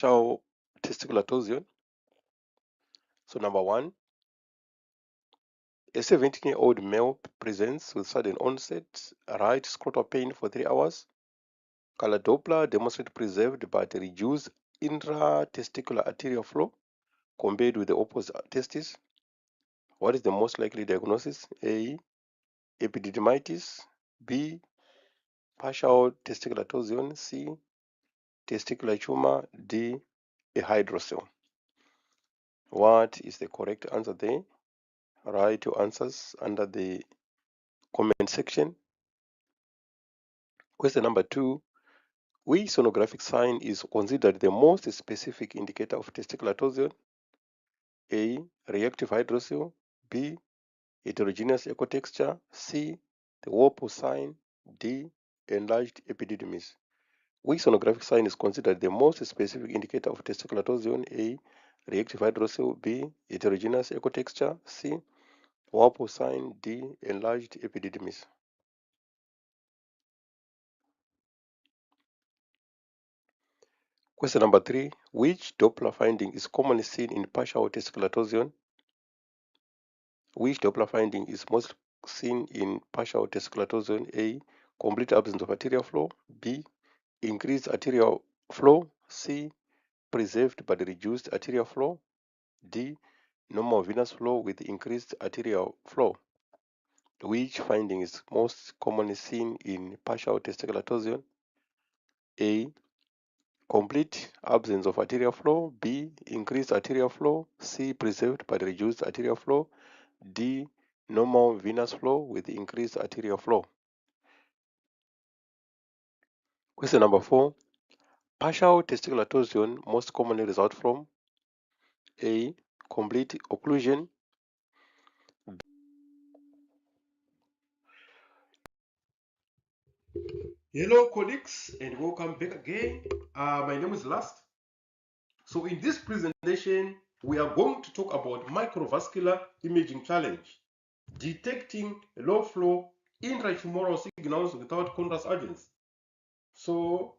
partial testicular torsion. So number one, a 17-year-old male presents with sudden onset right scrotal pain for 3 hours. Color Doppler demonstrates preserved but reduced intratesticular arterial flow compared with the opposite testis. What is the most likely diagnosis? A. Epididymitis. B. Partial testicular torsion. C. Testicular tumor. D. A hydrocele. What is the correct answer there? Write your answers under the comment section. Question number 2. Which sonographic sign is considered the most specific indicator of testicular torsion? A. Reactive hydrocele. B. Heterogeneous echo texture. C. The Whipple sign. D. Enlarged epididymis. Which sonographic sign is considered the most specific indicator of testicular torsion? A. Reactive hydrocele. B. Heterogeneous echo texture. C. Whipple sign. D. Enlarged epididymis. Question number 3. Which Doppler finding is commonly seen in partial testicular torsion? Which Doppler finding is most seen in partial testicular torsion? A. Complete absence of arterial flow. B. Increased arterial flow. C. Preserved but reduced arterial flow. D. Normal venous flow with increased arterial flow. Which finding is most commonly seen in partial testicular torsion? A. Complete absence of arterial flow. B. Increased arterial flow. C. Preserved but reduced arterial flow. D. Normal venous flow with increased arterial flow. Question number 4. Partial testicular torsion most commonly result from A. Complete occlusion. Hello colleagues and welcome back again. My name is Last. So in this presentation, we are going to talk about microvascular imaging challenge, detecting low flow intratumoral signals without contrast agents. So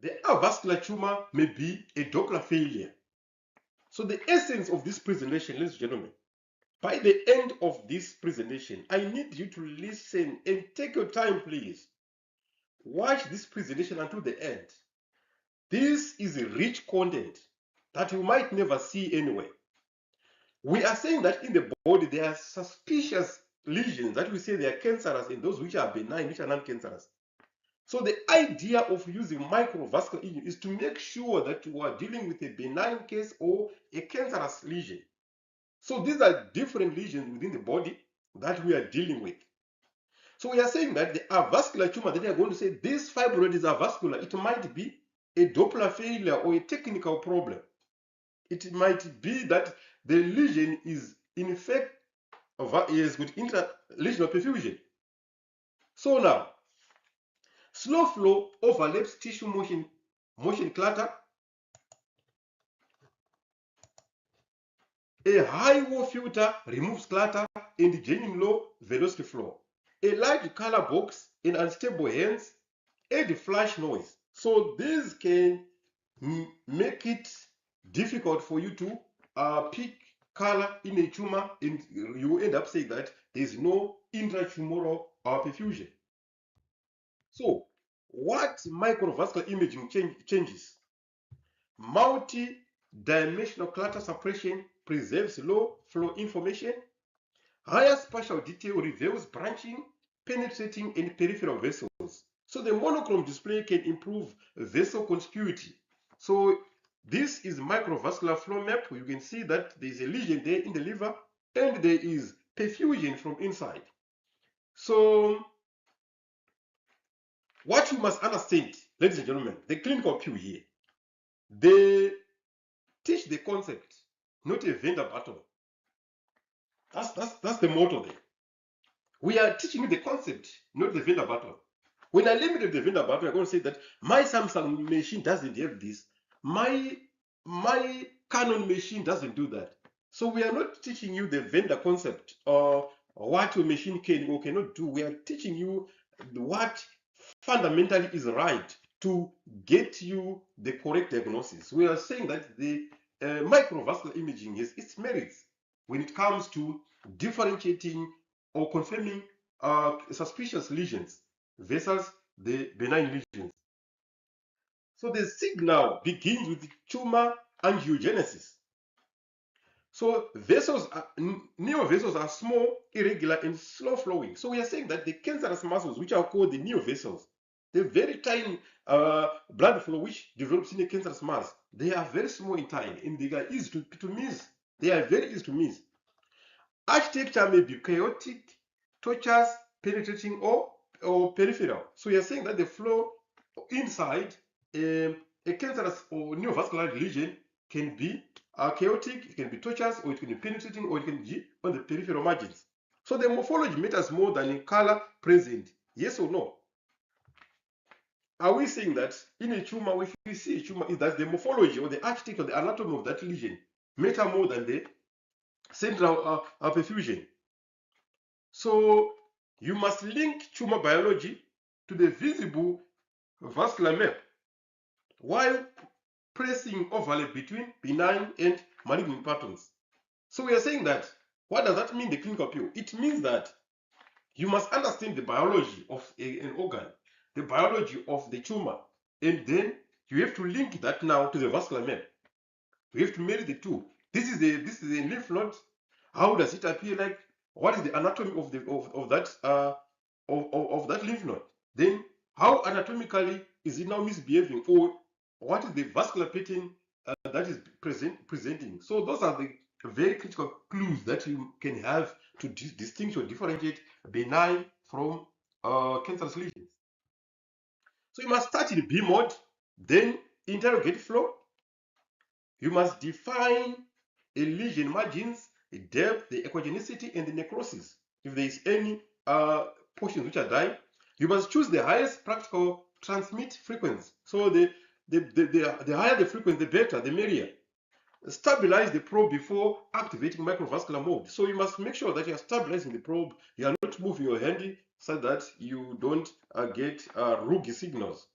the avascular tumor may be a Doppler failure. So the essence of this presentation, ladies and gentlemen, by the end of this presentation, I need you to listen and take your time, please. Watch this presentation until the end. This is a rich content that you might never see anywhere. We are saying that in the body, there are suspicious lesions that we say they are cancerous and those which are benign, which are non-cancerous. So the idea of using microvascular imaging is to make sure that you are dealing with a benign case or a cancerous lesion. So these are different lesions within the body that we are dealing with. So we are saying that the avascular tumor that we are going to say this fibroid is avascular, it might be a Doppler failure or a technical problem. It might be that the lesion is in fact is with intralesional perfusion. So now, slow flow overlaps tissue motion clutter. A high wall filter removes clutter and genuine low velocity flow. A large color box in unstable hands add flash noise. So this can make it difficult for you to pick color in a tumor, and you end up saying that there is no intratumoral perfusion. So what microvascular imaging changes? Multi-dimensional clutter suppression preserves low flow information. Higher spatial detail reveals branching, penetrating, and peripheral vessels. So the monochrome display can improve vessel conspicuity. So this is microvascular flow map. You can see that there is a lesion there in the liver and there is perfusion from inside. So what you must understand, ladies and gentlemen, the clinical pew here, they teach the concept, not a vendor battle. That's the motto there. We are teaching you the concept, not the vendor battle. When I limited the vendor battle, I'm going to say that my Samsung machine doesn't have this. My Canon machine doesn't do that. So we are not teaching you the vendor concept or what your machine can or cannot do. We are teaching you what fundamentally is right to get you the correct diagnosis. We are saying that the microvascular imaging has its merits when it comes to differentiating or confirming suspicious lesions versus the benign lesions. So the signal begins with tumor angiogenesis. So vessels, neovessels are small, irregular, and slow flowing. So we are saying that the cancerous muscles, which are called the neovessels, the very tiny blood flow which develops in a cancerous mass, they are very small in time and they are easy to miss. They are very easy to miss. Architecture may be chaotic, tortuous, penetrating, or peripheral. So we are saying that the flow inside a cancerous or neovascular lesion can be chaotic, it can be tortuous, or it can be penetrating, or it can be on the peripheral margins. So the morphology matters more than in color present. Yes or no? Are we saying that in a tumor, if we see a tumor, is that the morphology or the architecture or the anatomy of that lesion matter more than the central perfusion? So you must link tumor biology to the visible vascular map while pressing overlap between benign and malignant patterns. So we are saying that, what does that mean, the clinical view? It means that you must understand the biology of an organ, the biology of the tumor, and then you have to link that now to the vascular map. You have to marry the two. This is the lymph node. How does it appear like? What is the anatomy of that lymph node? Then how anatomically is it now misbehaving, or what is the vascular pattern that is presenting? So those are the very critical clues that you can have to distinguish or differentiate benign from cancerous lesions. So you must start in B mode, then interrogate flow. You must define a lesion margins, the depth, the echogenicity, and the necrosis. If there is any portions which are dying, you must choose the highest practical transmit frequency. So the higher the frequency, the better, the merrier. Stabilize the probe before activating microvascular mode. So you must make sure that you are stabilizing the probe. You are not moving your hand so that you don't get rogue signals.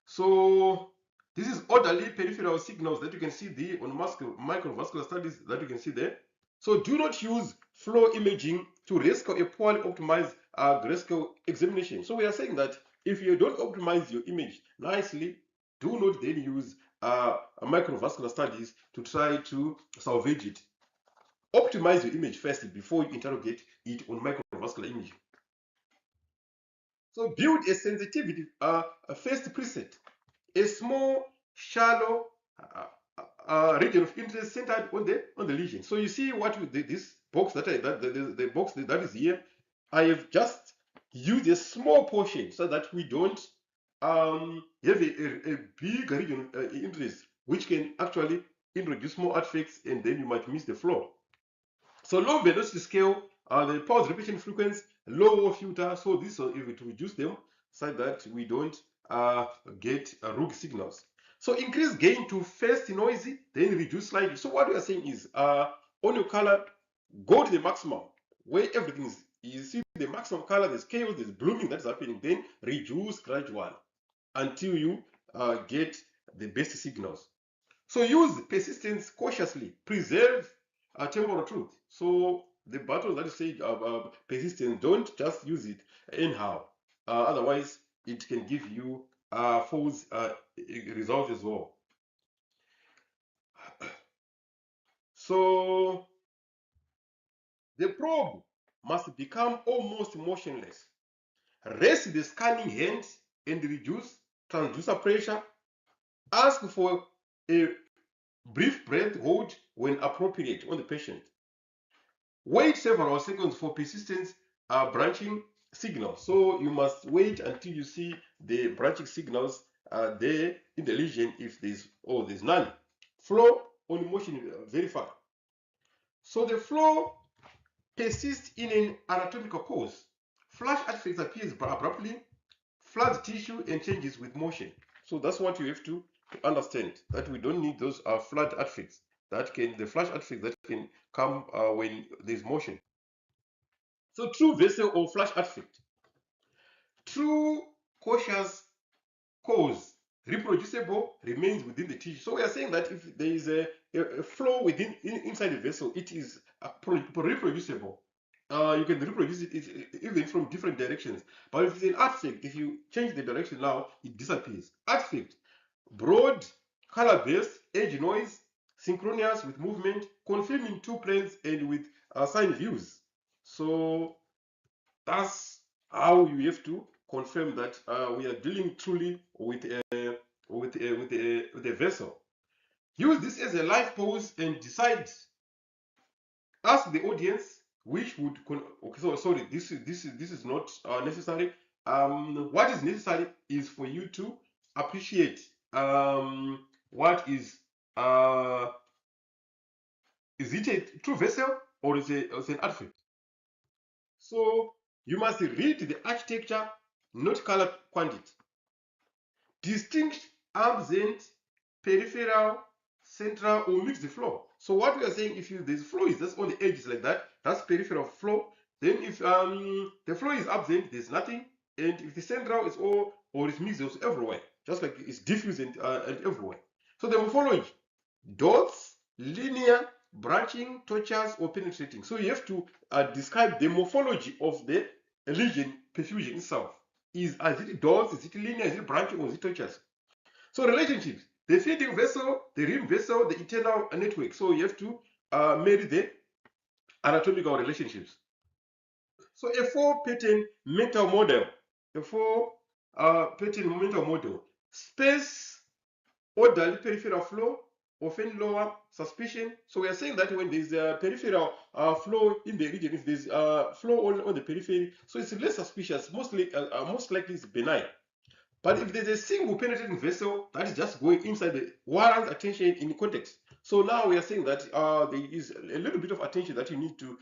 So this is orderly peripheral signals that you can see there on microvascular studies that you can see there. So do not use flow imaging to rescue a poorly optimized rescue examination. So we are saying that if you don't optimize your image nicely, do not then use microvascular studies to try to salvage it. Optimize your image first before you interrogate it on microvascular imaging. So build a sensitivity first preset, a small, shallow region of interest centered on the lesion. So you see what this box the box that is here. I have just used a small portion so that we don't have a big region of interest, which can actually introduce more artifacts, and then you might miss the flow. So low velocity scale, the pulse repetition frequency, low filter. So this will to reduce them so that we don't get rogue signals. So increase gain to first noisy, then reduce slightly. So what we are saying is on your color, go to the maximum where everything is. You see the maximum color, there's chaos, there's blooming that's happening, then reduce gradually until you get the best signals. So use persistence cautiously, preserve temporal truth. So the button that say persistence, don't just use it anyhow. Otherwise, it can give you false results as well. So the probe must become almost motionless. Rest the scanning hand and reduce transducer pressure. Ask for a brief breath hold when appropriate on the patient. Wait several seconds for persistent branching signals. So you must wait until you see the branching signals there in the lesion. If there's none. Flow on motion verify. So the flow persists in an anatomical course. Flash artifacts appears abruptly, floods tissue, and changes with motion. So that's what you have to understand, that we don't need those flood artifacts. The flash artifacts that can come when there's motion. So true vessel or flash artifact. True cautious cause reproducible, remains within the tissue. So we are saying that if there is a flow inside the vessel, it is reproducible. You can reproduce it even from different directions. But if it's an artifact, if you change the direction now, it disappears. Artifact, broad, color-based, edge noise, synchronous with movement, confirming two planes and with sine views. So that's how you have to confirm that we are dealing truly with a vessel. Use this as a live pose and decide. Ask the audience which would. Okay, so sorry, this is not necessary. What is necessary is for you to appreciate what is it a true vessel or is it an artifact? So you must read the architecture, not color quantity. Distinct, absent, peripheral, central, or mixed flow. So what we are saying, if this flow is just on the edges like that, that's peripheral flow. Then if the flow is absent, there's nothing. And if the central is all or it's mixed, it's everywhere, just like it's diffuse and everywhere. So the morphology: dots, linear, branching, tortuous, or penetrating. So you have to describe the morphology of the lesion perfusion itself. Is it dots, is it linear, is it branching, or is it tortuous? So relationships: the feeding vessel, the rim vessel, the internal network. So you have to marry the anatomical relationships. So a four-pattern mental model. A four-pattern mental model: space, orderly peripheral flow, often lower suspicion. So we are saying that when there's a peripheral flow in the region, if there's flow on the periphery, so it's less suspicious. Most likely it's benign. But if there's a single penetrating vessel that is just going inside the warrants attention in context. So now we are saying that there is a little bit of attention that you need to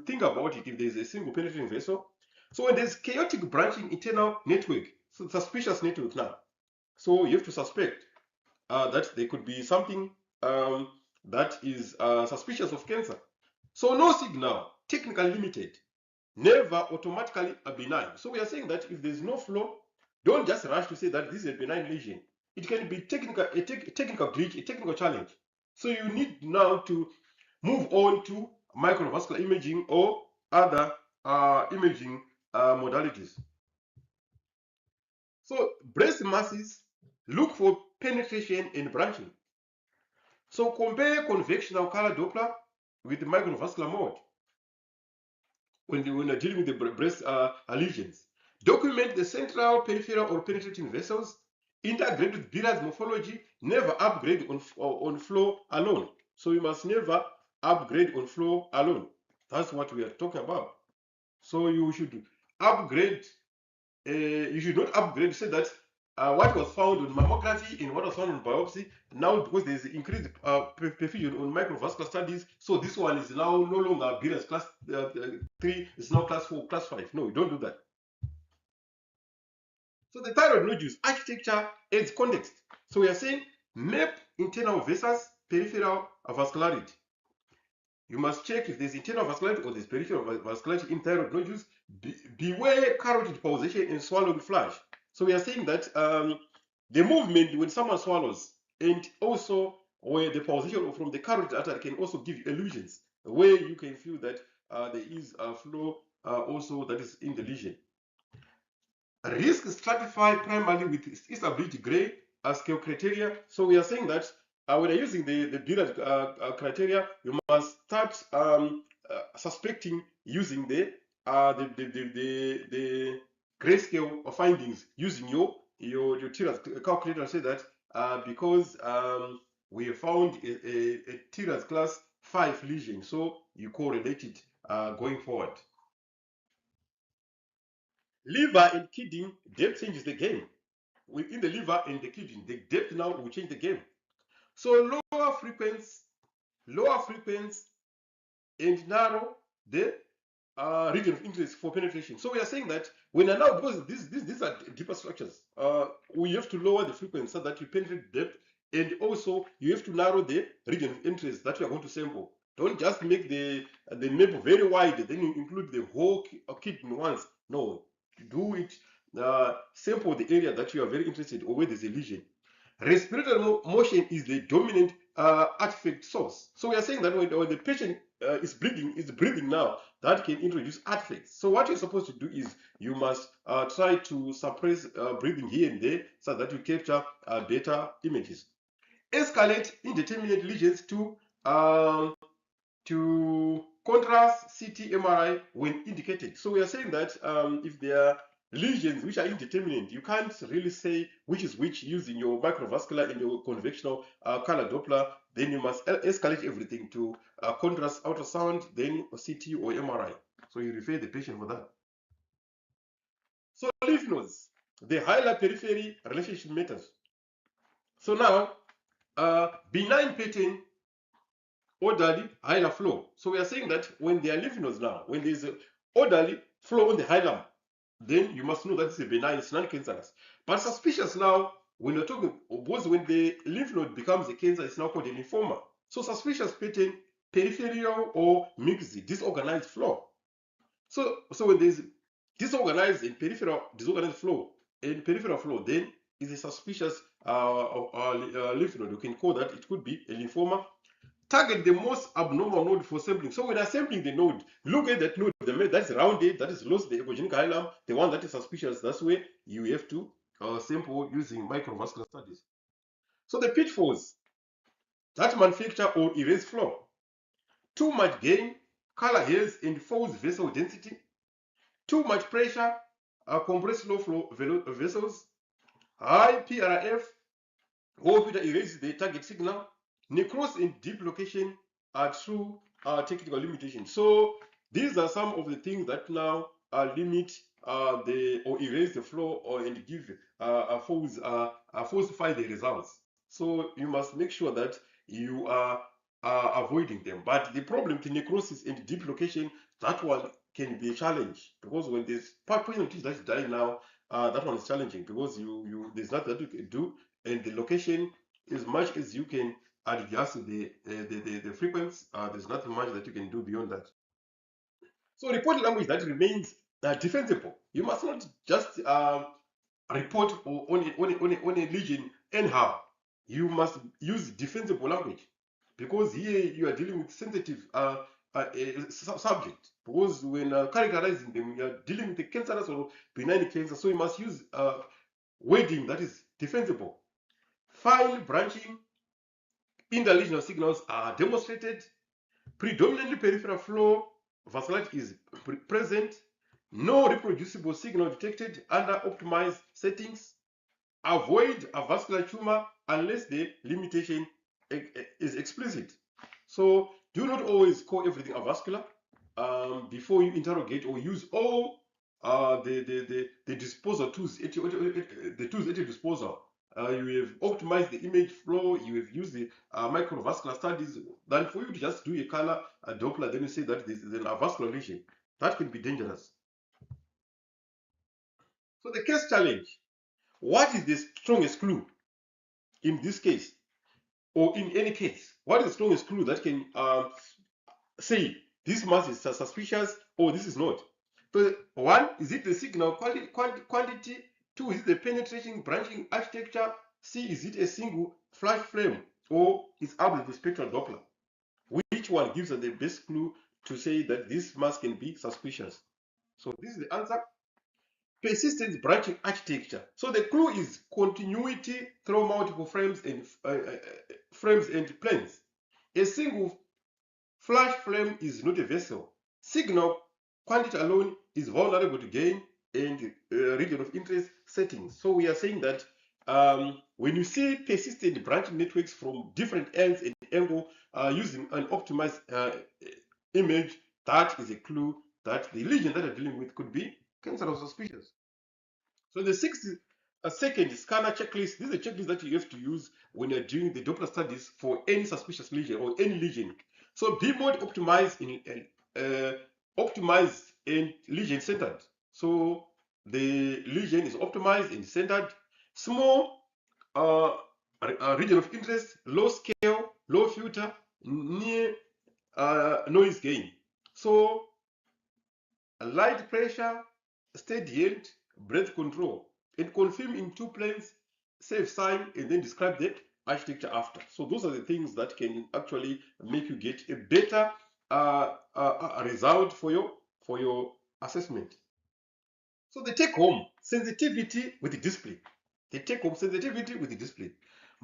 think about it if there's a single penetrating vessel. So when there's chaotic branching internal network, so suspicious network now. So you have to suspect that there could be something that is suspicious of cancer. So no signal, technically limited, never automatically a benign. So we are saying that if there's no flow, don't just rush to say that this is a benign lesion. It can be technical glitch, a technical challenge. So you need now to move on to microvascular imaging or other imaging modalities. So breast masses, look for penetration and branching. So compare conventional color Doppler with the microvascular mode when you're dealing with the breast lesions. Document the central, peripheral, or penetrating vessels. Integrate with Billard's morphology. Never upgrade on flow alone. So you must never upgrade on flow alone. That's what we are talking about. So you should upgrade. You should not upgrade. Say that what was found on mammography and what was found on biopsy, now because there's increased perfusion on microvascular studies, so this one is now no longer Billard's class 3, it's now class 4, class 5. No, you don't do that. So the thyroid nodules architecture adds context. So we are saying map internal versus peripheral vascularity. You must check if there's internal vascularity or there's peripheral vascularity in thyroid nodules. Beware carotid pulsation and swallowing flash. So we are saying that the movement when someone swallows and also where the pulsation from the carotid artery can also give you illusions where you can feel that there is a flow also that is in the lesion. Risk stratify primarily with instability gray scale criteria. So we are saying that when you're using the Billard criteria, you must start suspecting using the grayscale findings using your TIRAS calculator. Say that because we found a TIRAS class 5 lesion, so you correlate it going forward. Liver and kidney depth changes the game. Within the liver and the kidney, the depth now will change the game. So lower frequency and narrow the region of interest for penetration. So we are saying that when now, because these are deeper structures, we have to lower the frequency so that you penetrate depth, and also you have to narrow the region of interest that you are going to sample. Don't just make the map very wide, then you include the whole kidney once. No, do it. Sample the area that you are very interested or where there's a lesion. Respiratory motion is the dominant artifact source. So we are saying that when the patient is breathing now, that can introduce artifacts. So what you're supposed to do is you must try to suppress breathing here and there so that you capture better images. Escalate indeterminate lesions to contrast CT MRI when indicated. So we are saying that if there are lesions which are indeterminate, you can't really say which is which using your microvascular and your conventional color Doppler, then you must escalate everything to contrast ultrasound, then CT or MRI. So you refer the patient for that. So lymph nodes, the hilar periphery relationship matters. So now, benign pattern, orderly hilar flow. So we are saying that when there are lymph nodes now, when there is an orderly flow on the hilum, then you must know that it's a benign, it's non-cancerous. But suspicious now, when you're talking, because when the lymph node becomes a cancer, it's now called a lymphoma. So suspicious pattern, peripheral or mixed, disorganized flow. So when there's disorganized and disorganized flow and peripheral flow, then is a suspicious lymph node. You can call that, it could be a lymphoma. Target the most abnormal node for sampling. So when assembling the node, look at that node, that's rounded, that is lost the echogenic hilum, the one that is suspicious. That's where you have to sample using microvascular studies. So the pitfalls that manufacture or erase flow: too much gain, color haze, and false vessel density; too much pressure, compressed low flow vessels; high PRF, computer erases the target signal; necrosis and deep location are true technical limitations. So these are some of the things that now limit or erase the flow and give falsify the results. So you must make sure that you are avoiding them. But the problem with necrosis and deep location, that one can be a challenge, because when there's patient that is dying now, that one is challenging because there's nothing that you can do, and the location, as much as you can adjust the frequency, there's nothing much that you can do beyond that. So report language that remains defensible. You must not just report on a lesion anyhow. You must use defensible language, because here you are dealing with sensitive subject. Because when characterizing them, you are dealing with the cancerous or benign cancer, so you must use wording that is defensible. Fine branching interlesional signals are demonstrated. Predominantly peripheral flow vascularity is present. No reproducible signal detected under optimized settings. Avoid a vascular tumor unless the limitation is explicit. So do not always call everything avascular before you interrogate or use all the disposal tools, the tools at your disposal. You have optimized the image flow, you have used the microvascular studies. Then for you to just do a color Doppler, then you say that this is an avascular lesion, that can be dangerous. So the case challenge: what is the strongest clue in this case, or in any case? What is the strongest clue that can say this mass is suspicious or this is not? So one, is it the signal quantity? Two, is it the penetrating branching architecture? C, is it a single flash flame, or is able spectral Doppler? Which one gives us the best clue to say that this mass can be suspicious? So this is the answer. Persistent branching architecture. So the clue is continuity through multiple frames and planes. A single flash flame is not a vessel. Signal quantity alone is vulnerable to gain and region of interest settings. So we are saying that when you see persistent branching networks from different ends and angle using an optimized image, that is a clue that the lesion that you're dealing with could be cancerous or suspicious. So the second scanner checklist. This is a checklist that you have to use when you're doing the Doppler studies for any suspicious lesion or any lesion. So B mode optimized and lesion centered. So the lesion is optimized and centered. Small region of interest, low scale, low filter, near noise gain. So light pressure, steady hand, breath control, and confirm in two planes save sign, and then describe the architecture after. So those are the things that can actually make you get a better result for your assessment. So the take home sensitivity with the display. The take home sensitivity with the display.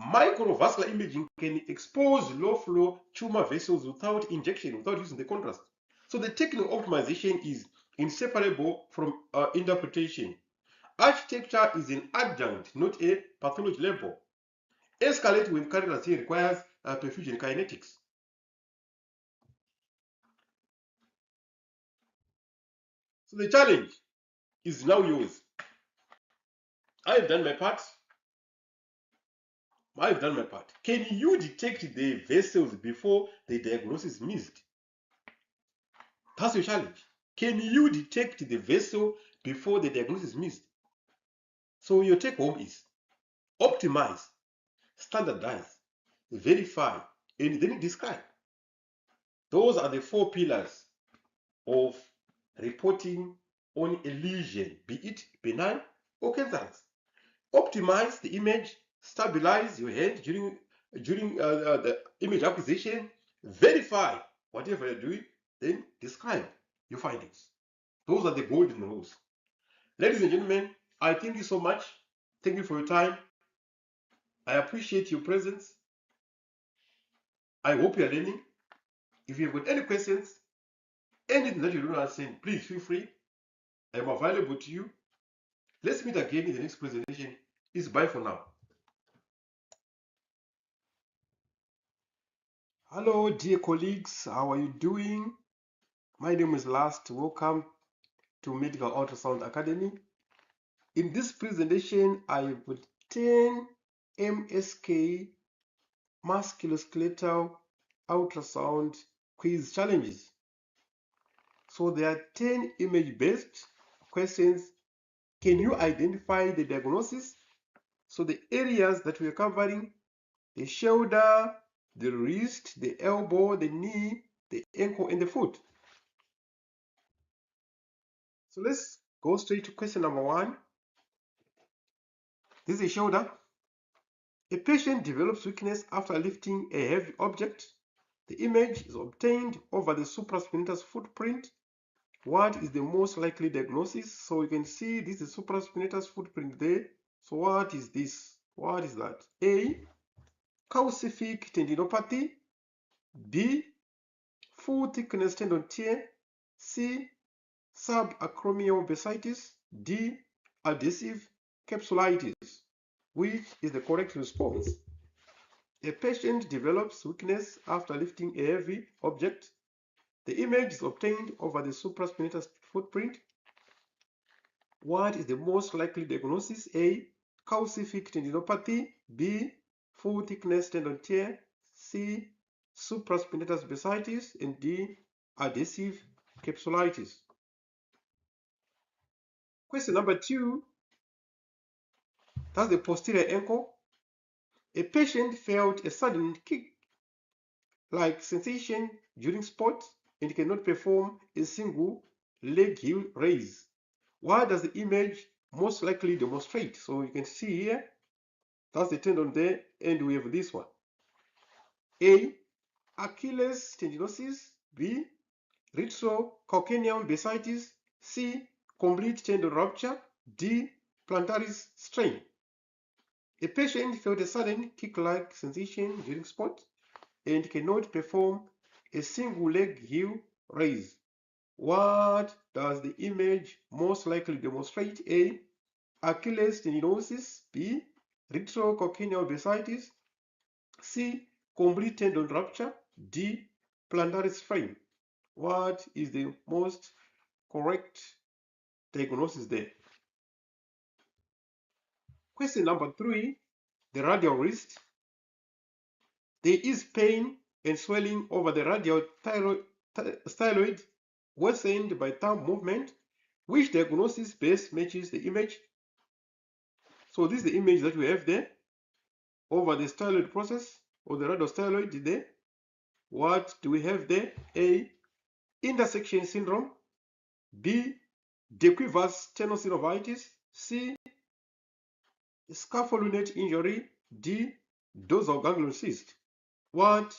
Microvascular imaging can expose low flow tumor vessels without injection, without using the contrast. So the technical optimization is inseparable from interpretation. Architecture is an adjunct, not a pathology label. Escalate when current requires perfusion kinetics. So the challenge is now yours. I've done my part. Can you detect the vessels before the diagnosis is missed? That's your challenge. Can you detect the vessel before the diagnosis is missed? So your take home is optimize, standardize, verify, and then describe. Those are the 4 pillars of reporting on a lesion, be it benign or cancerous. Optimize the image, stabilize your hand during the image acquisition, verify whatever you're doing, then describe your findings. Those are the golden rules. Ladies and gentlemen, I thank you so much. Thank you for your time. I appreciate your presence. I hope you are learning. If you have got any questions, anything that you don't understand, please feel free. I am available to you. Let's meet again in the next presentation. It's bye for now. Hello, dear colleagues. How are you doing? My name is Last. Welcome to Medical Ultrasound Academy. In this presentation, I have 10 MSK Musculoskeletal Ultrasound quiz challenges. So there are 10 image-based questions. Can you identify the diagnosis? So the areas that we're covering: the shoulder, the wrist, the elbow, the knee, the ankle, and the foot. So let's go straight to question number 1. This is a shoulder. A patient develops weakness after lifting a heavy object. The image is obtained over the supraspinatus footprint. What is the most likely diagnosis? So you can see this is supraspinatus footprint there. So what is this? What is that? A, calcific tendinopathy. B, full thickness tendon tear. C, subacromial bursitis. D, adhesive capsulitis. Which is the correct response? A patient develops weakness after lifting a heavy object. The image is obtained over the supraspinatus footprint. What is the most likely diagnosis? A, calcific tendinopathy. B, full thickness tendon tear. C, supraspinatus bursitis. And D, adhesive capsulitis. Question number 2. That's the posterior ankle. A patient felt a sudden kick-like sensation during sport and cannot perform a single leg heel raise. What does the image most likely demonstrate? So you can see here, that's the tendon there, and we have this one. A, Achilles tendinosis. B, retrocalcaneum bursitis. C, complete tendon rupture. D, plantaris strain. A patient felt a sudden kick-like sensation during sport and cannot perform a single leg heel raise. What does the image most likely demonstrate? A, Achilles tendinosis. B, retrocalcaneal bursitis. C, complete tendon rupture. D, plantaris strain. What is the most correct diagnosis there? Question number 3, the radial wrist. There is pain and swelling over the radial styloid worsened by thumb movement. Which diagnosis best matches the image? So this is the image that we have there over the styloid process or the radial styloid there. What do we have there? A, intersection syndrome. B, decurvous tenosynovitis. C, scapholunate injury. D. Dorsal ganglion cyst. What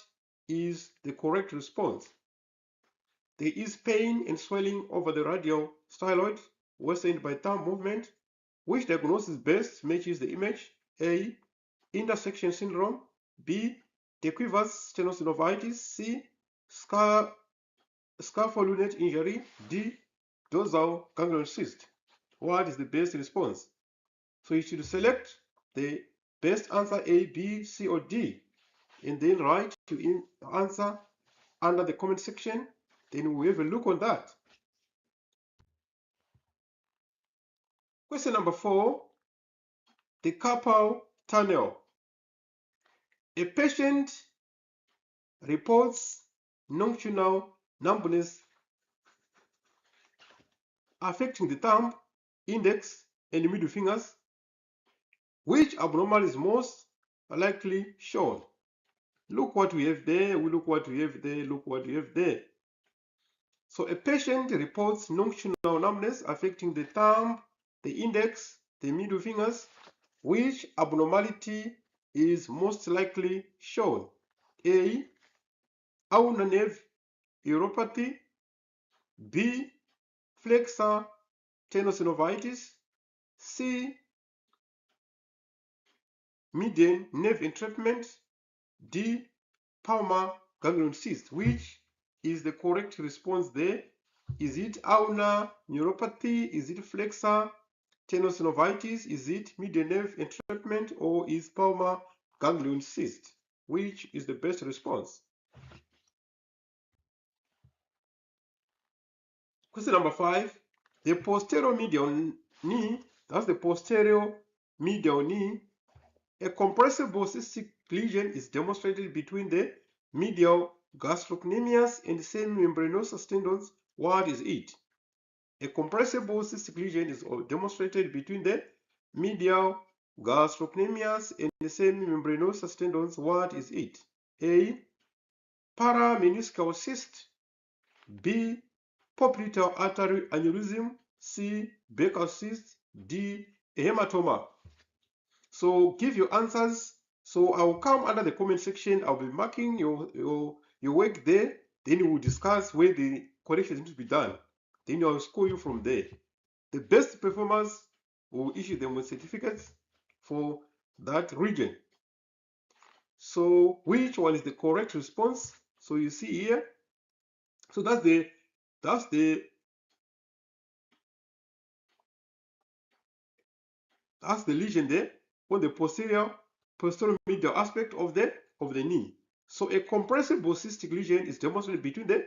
is the correct response? There is pain and swelling over the radial styloid worsened by thumb movement. Which diagnosis best matches the image? A. Intersection syndrome. B. Dequivus tenosynovitis. C. Scapholunate injury. D. Dorsal ganglion cyst. What is the best response? So you should select the best answer A, B, C, or D, and then write your answer under the comment section. Then we'll have a look on that. Question number 4, the carpal tunnel. A patient reports nocturnal numbness affecting the thumb, index, and middle fingers. Which abnormality is most likely shown? Look what we have there, we look what we have there, look what we have there. So a patient reports nocturnal numbness affecting the thumb, the index, the middle fingers. Which abnormality is most likely shown? A. Ulnar nerve neuropathy. B. Flexor tenosynovitis. C. Median nerve entrapment. D. Palmar ganglion cyst. Which is the correct response there? Is it ulnar neuropathy? Is it flexor tenosynovitis? Is it median nerve entrapment? Or is palmar ganglion cyst? Which is the best response? Question number 5. The posterior medial knee, that's the posterior medial knee, a compressible cystic lesion is demonstrated between the medial gastrocnemius and semimembranosus tendons. What is it? A compressible cystic lesion is demonstrated between the medial gastrocnemius and the semimembranosus tendons. What is it? A. Parameniscal cyst. B. Popliteal artery aneurysm. C. Becker cyst. D. Hematoma. So give your answers. So I will come under the comment section. I'll be marking your work there. Then we will discuss where the corrections need to be done. Then I'll score you from there. The best performers will issue them with certificates for that region. So which one is the correct response? So you see here. So that's the lesion there on the posterior medial aspect of the knee. So a compressible cystic lesion is demonstrated between the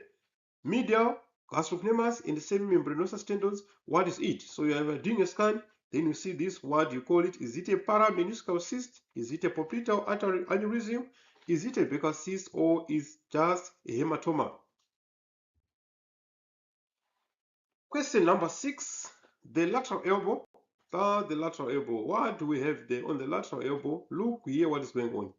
medial gastrocnemius and the semimembranosus tendons. What is it? So you are doing a scan, then you see this. What you call it? Is it a parameniscal cyst? Is it a popliteal artery aneurysm? Is it a Becker cyst, or is just a hematoma? Question number 6, the lateral elbow. The lateral elbow. What do we have there on the lateral elbow? Look here what is going on.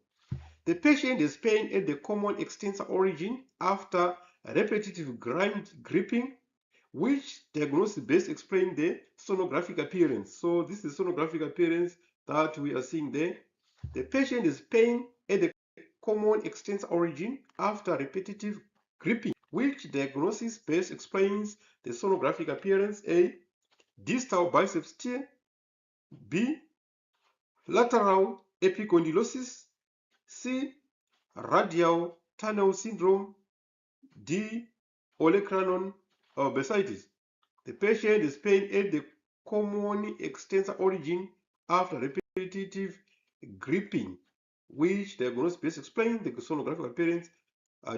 The patient is pain at the common extensor origin after repetitive gripping. Which diagnosis best explain the sonographic appearance? So this is the sonographic appearance that we are seeing there. The patient is pain at the common extensor origin after repetitive gripping. Which diagnosis best explains the sonographic appearance? A. Distal biceps tear. B. Lateral epicondylosis. C. Radial tunnel syndrome. D. olecranon bursitis. The patient is pain at the common extensor origin after repetitive gripping. Which diagnosis best explain the sonographic appearance?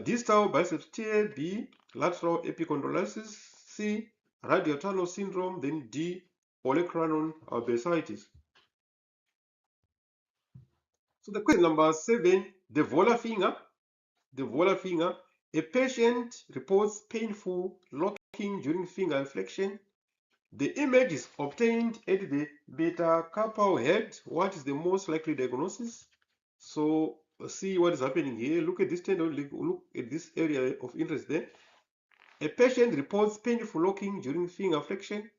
Distal biceps tear. B. Lateral epicondylosis. C. Radial tunnel syndrome. Then D. olecranon bursitis. So the question number 7, the volar finger. The volar finger. A patient reports painful locking during finger inflection. The image is obtained at the metacarpal head. What is the most likely diagnosis? So see what is happening here. Look at this tendon. Look at this area of interest there. A patient reports painful locking during finger flexion.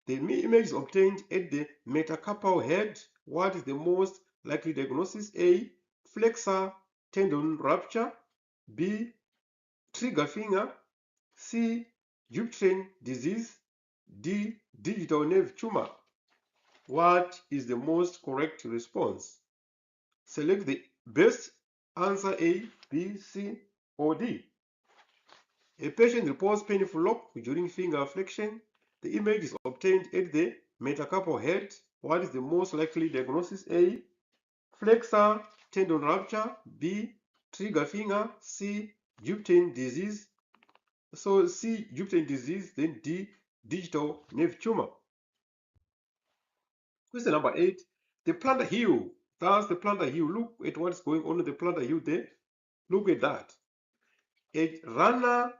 The image is obtained at the metacarpal head. What is the most likely diagnosis? A. Flexor tendon rupture. B. Trigger finger. C. Dupuytren disease. D. Digital nerve tumor. What is the most correct response? Select the best answer: A, B, C, or D. A patient reports painful lock during finger flexion. The image is obtained at the metacarpal head. What is the most likely diagnosis? A. Flexor tendon rupture. B. Trigger finger. C. Dupuytren disease. So C. Dupuytren disease. Then D. Digital nerve tumor. Question number 8. The plantar heel. That's the plantar heel. Look at what's going on in the plantar heel there. Look at that. A runner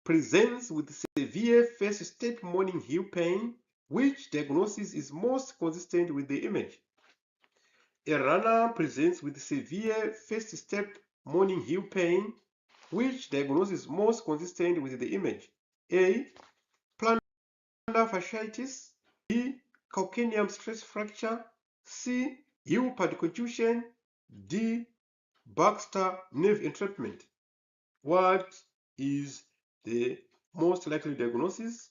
presents with severe first step morning heel pain. Which diagnosis is most consistent with the image? A runner presents with severe first step morning heel pain. Which diagnosis is most consistent with the image? A. Plantar fasciitis. B. Calcaneum stress fracture. C. Heel pad contusion. D. Baxter nerve entrapment. What is the most likely diagnosis?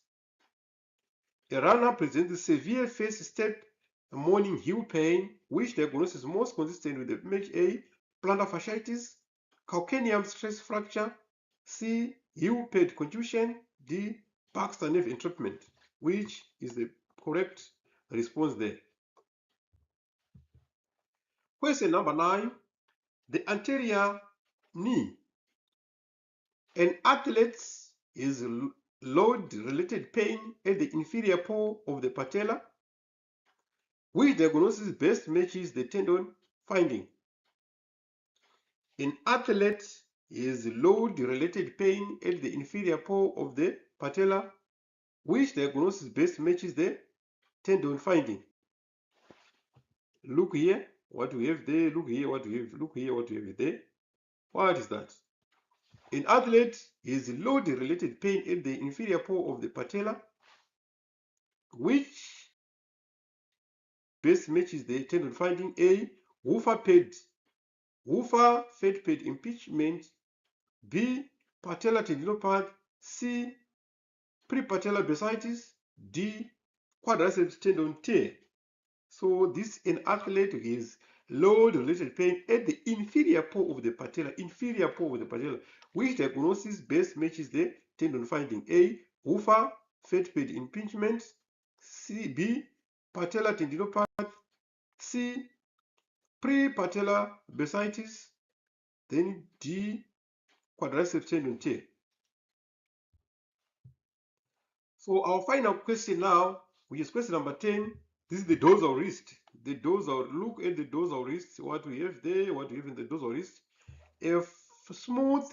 A runner presents severe first step morning heel pain. Which diagnosis is most consistent with the image? A. Plantar fasciitis. Calcaneum stress fracture. C. Heel pad contusion. D. Baxter nerve entrapment. Which is the correct response there? Question number 9. The anterior knee. An athlete is load-related pain at the inferior pole of the patella. Which diagnosis best matches the tendon finding? An athlete is load-related pain at the inferior pole of the patella. Which diagnosis best matches the tendon finding? Look here, what we have there. Look here, what we have. Look here, what we have there. What is that? An athlete is load-related pain at the inferior pole of the patella. Which best matches the tendon finding? A. Woofer fat pad impingement. B. Patellar tendinopathy. C. Prepatellar bursitis. D. Quadriceps tendon tear. So this an athlete is load-related pain at the inferior pole of the patella. Inferior pole of the patella. Which diagnosis best matches the tendon finding? A. Woofer fat pad impingement. C. B. Patellar tendinopathy. C. Prepatellar bursitis. Then D. Quadriceps tendon tear. So our final question now, which is question number 10. This is the dorsal wrist. The dorsal, look at the dorsal wrist. What we have there, what we have in the dorsal wrist. A smooth,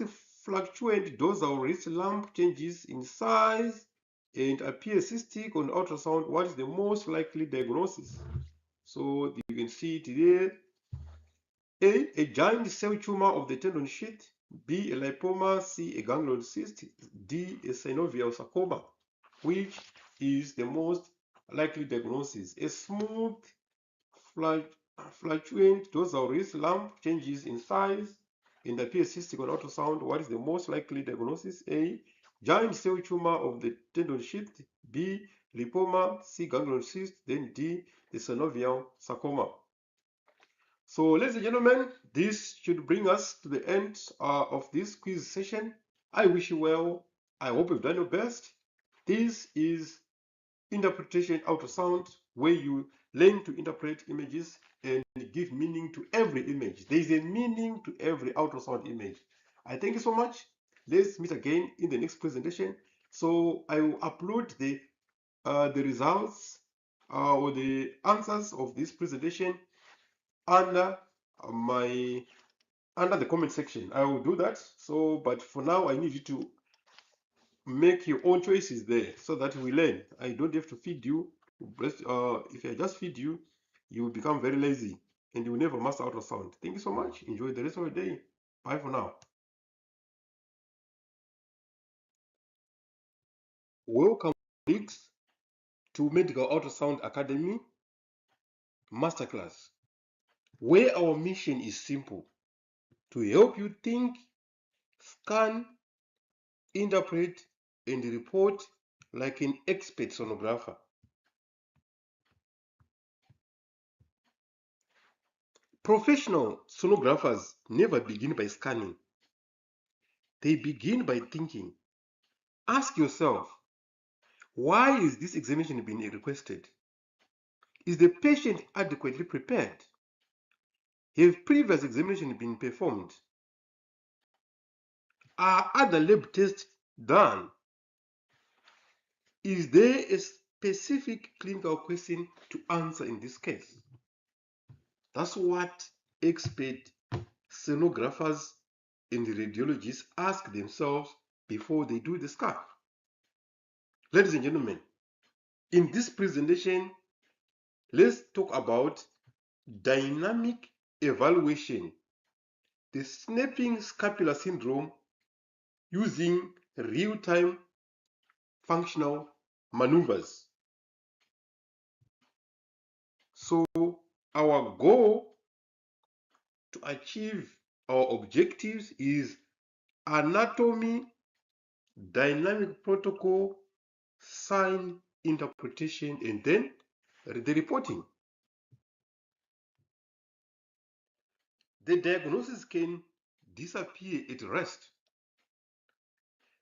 fluctuant dorsal wrist lump changes in size and appears cystic on ultrasound. What is the most likely diagnosis? So you can see it there. A giant cell tumor of the tendon sheath. B, a lipoma. C, a ganglion cyst. D, a synovial sarcoma. Which is the most likely diagnosis? A smooth, fluctuant dorsal wrist lump changes in size and appears cystic on ultrasound. What is the most likely diagnosis? A, giant cell tumor of the tendon sheath. B, lipoma. C, ganglion cyst. Then D, the synovial sarcoma. So, ladies and gentlemen, this should bring us to the end of this quiz session. I wish you well. I hope you've done your best. This is interpretation ultrasound, where you learn to interpret images and give meaning to every image. There is a meaning to every ultrasound image. I thank you so much. Let's meet again in the next presentation. So I will upload the results or the answers of this presentation under the comment section. I will do that. So, but for now, I need you to make your own choices there so that we learn. I don't have to feed you. If I just feed you, you will become very lazy and you will never master ultrasound. Thank you so much. Enjoy the rest of your day. Bye for now. Welcome, colleagues, to Medical Ultrasound Academy. masterclass, where our mission is simple: to help you think, scan, interpret, and report like an expert sonographer. Professional sonographers never begin by scanning. They begin by thinking. Ask yourself, why is this examination being requested? Is the patient adequately prepared? Have previous examinations been performed? Are other lab tests done? Is there a specific clinical question to answer in this case? That's what expert sonographers and radiologists ask themselves before they do the scan. Ladies and gentlemen, in this presentation, let's talk about dynamic evaluation, the snapping scapular syndrome using real-time functional maneuvers. So our goal to achieve our objectives is anatomy, dynamic protocol, sign interpretation, and then the reporting. The diagnosis can disappear at rest.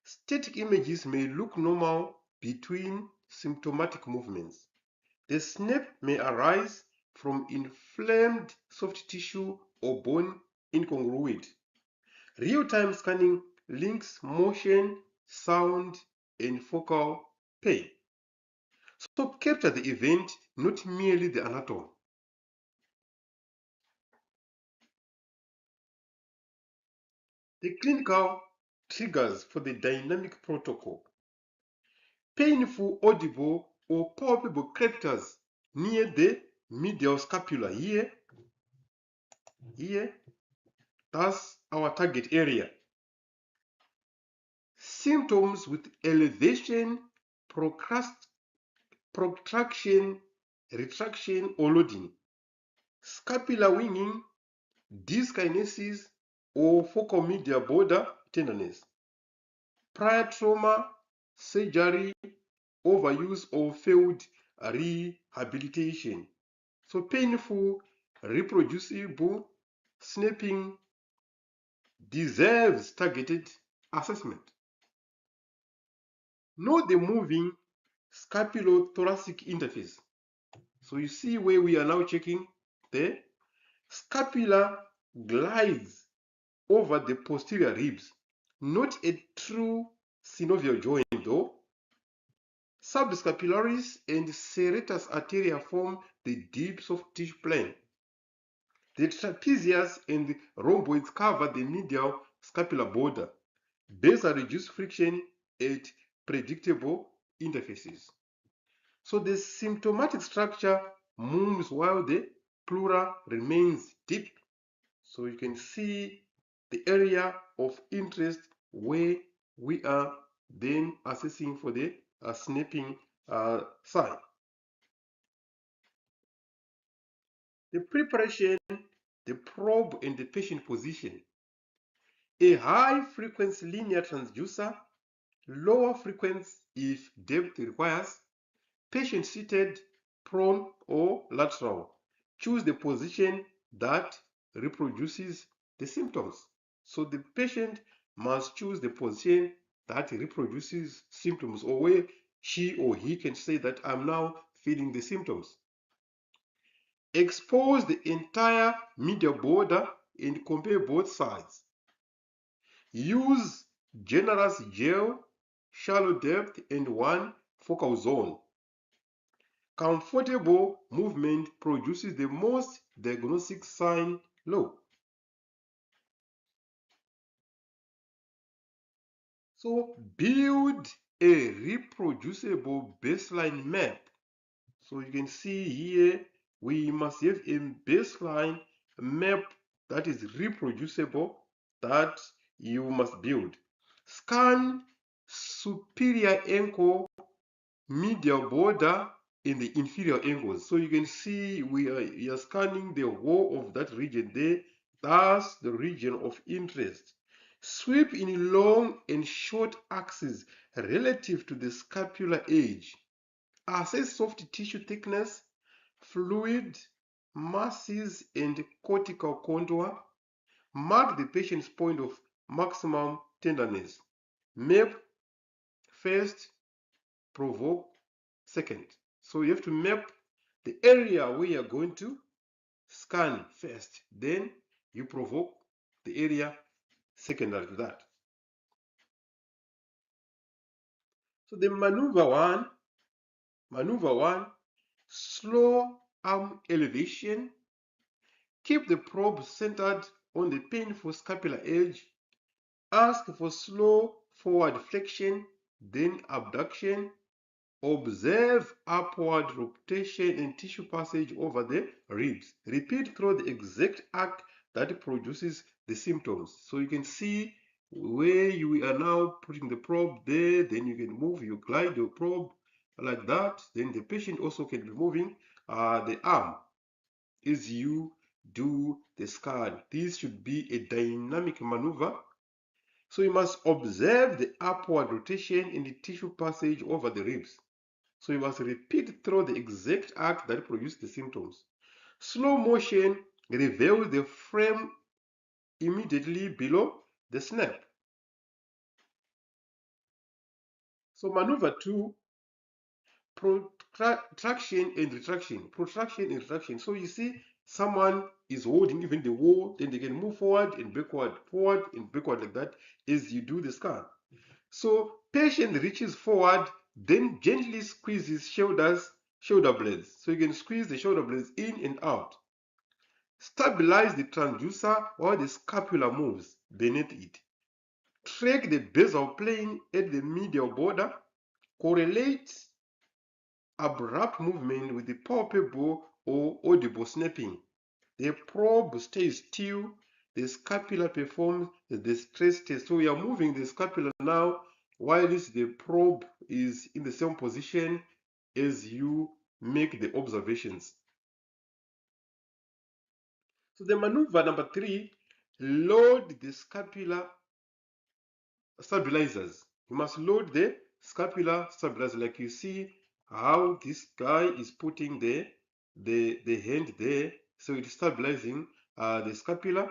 Static images may look normal between symptomatic movements. The snap may arise from inflamed soft tissue or bone incongruity. Real-time scanning links motion, sound, and focal pain. So capture the event, not merely the anatomy. The clinical triggers for the dynamic protocol: painful, audible, or palpable crepitals near the medial scapula here. That's our target area. Symptoms with elevation, protraction, retraction, or loading. Scapular winging, dyskinesis, or focal medial border tenderness. Prior trauma, surgery, overuse, or failed rehabilitation. So painful, reproducible snapping deserves targeted assessment. Know the moving scapulothoracic interface. So you see where we are now checking the scapula glides over the posterior ribs, not a true synovial joint though. Subscapularis and serratus arteria form the deep soft tissue plane. The trapezius and rhomboids cover the medial scapular border. Basal reduced friction at predictable interfaces. So the symptomatic structure moves while the pleura remains deep. So you can see the area of interest where we are then assessing for the snapping sign. The preparation, the probe, and the patient position. A high frequency linear transducer, lower frequency if depth requires, patient seated, prone, or lateral. Choose the position that reproduces the symptoms. So the patient must choose the position that reproduces symptoms, or where she or he can say that I'm now feeling the symptoms. Expose the entire medial border and compare both sides. Use generous gel, shallow depth, and one focal zone. Comfortable movement produces the most diagnostic sign low. So build a reproducible baseline map. So you can see here, we must have a baseline map that is reproducible that you must build. Scan superior ankle, medial border, in the inferior angles. So you can see we are scanning the whole of that region there. That's the region of interest. Sweep in long and short axes relative to the scapular edge. Assess soft tissue thickness, fluid, masses, and cortical contour. Mark the patient's point of maximum tenderness. Map first, provoke second. So you have to map the area where you're going to scan first, then you provoke the area secondary to that. So the maneuver one, slow arm elevation. Keep the probe centered on the painful scapular edge. Ask for slow forward flexion, then abduction. Observe upward rotation and tissue passage over the ribs. Repeat through the exact arc that produces the symptoms. So you can see where you are now putting the probe there, then you can move, you glide your probe like that. Then the patient also can be moving the arm as you do the scan. This should be a dynamic maneuver. So you must observe the upward rotation in the tissue passage over the ribs. So you must repeat through the exact arc that produced the symptoms. Slow motion reveals the frame immediately below the snap. So maneuver 2, protraction and retraction. Protraction and retraction. So you see someone is holding even the wall, then they can move forward and backward like that as you do the scan. So patient reaches forward, then gently squeezes shoulder blades. So you can squeeze the shoulder blades in and out. Stabilize the transducer while the scapula moves beneath it. Track the basal plane at the medial border. Correlate abrupt movement with the palpable or audible snapping. The probe stays still. The scapula performs the stress test. So we are moving the scapula now while the probe is in the same position as you make the observations. So the maneuver number 3, load the scapular stabilizers. You must load the scapular stabilizer, like you see how this guy is putting the hand there. So it's stabilizing the scapula.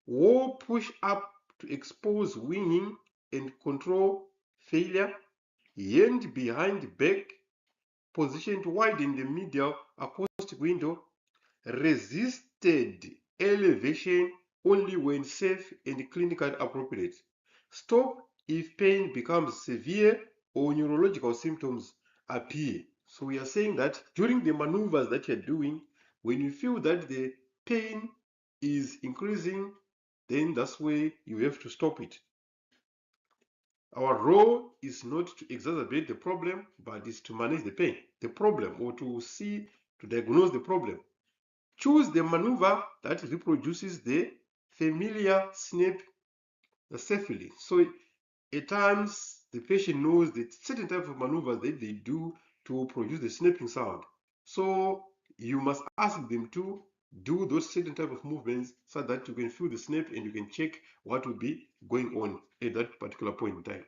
Wall push up to expose winning and control failure. Hand behind back, position to widen the medial acoustic window. Resisted elevation only when safe and clinically appropriate. Stop if pain becomes severe or neurological symptoms appear. So we are saying that during the maneuvers that you're doing, when you feel that the pain is increasing, then that's where you have to stop it. Our role is not to exacerbate the problem, but is to manage the pain, the problem, or to diagnose the problem. Choose the maneuver that reproduces the familiar snap safely. So at times the patient knows that certain type of maneuvers that they do to produce the snapping sound. So you must ask them to do those certain type of movements so that you can feel the snap and you can check what will be going on at that particular point in time.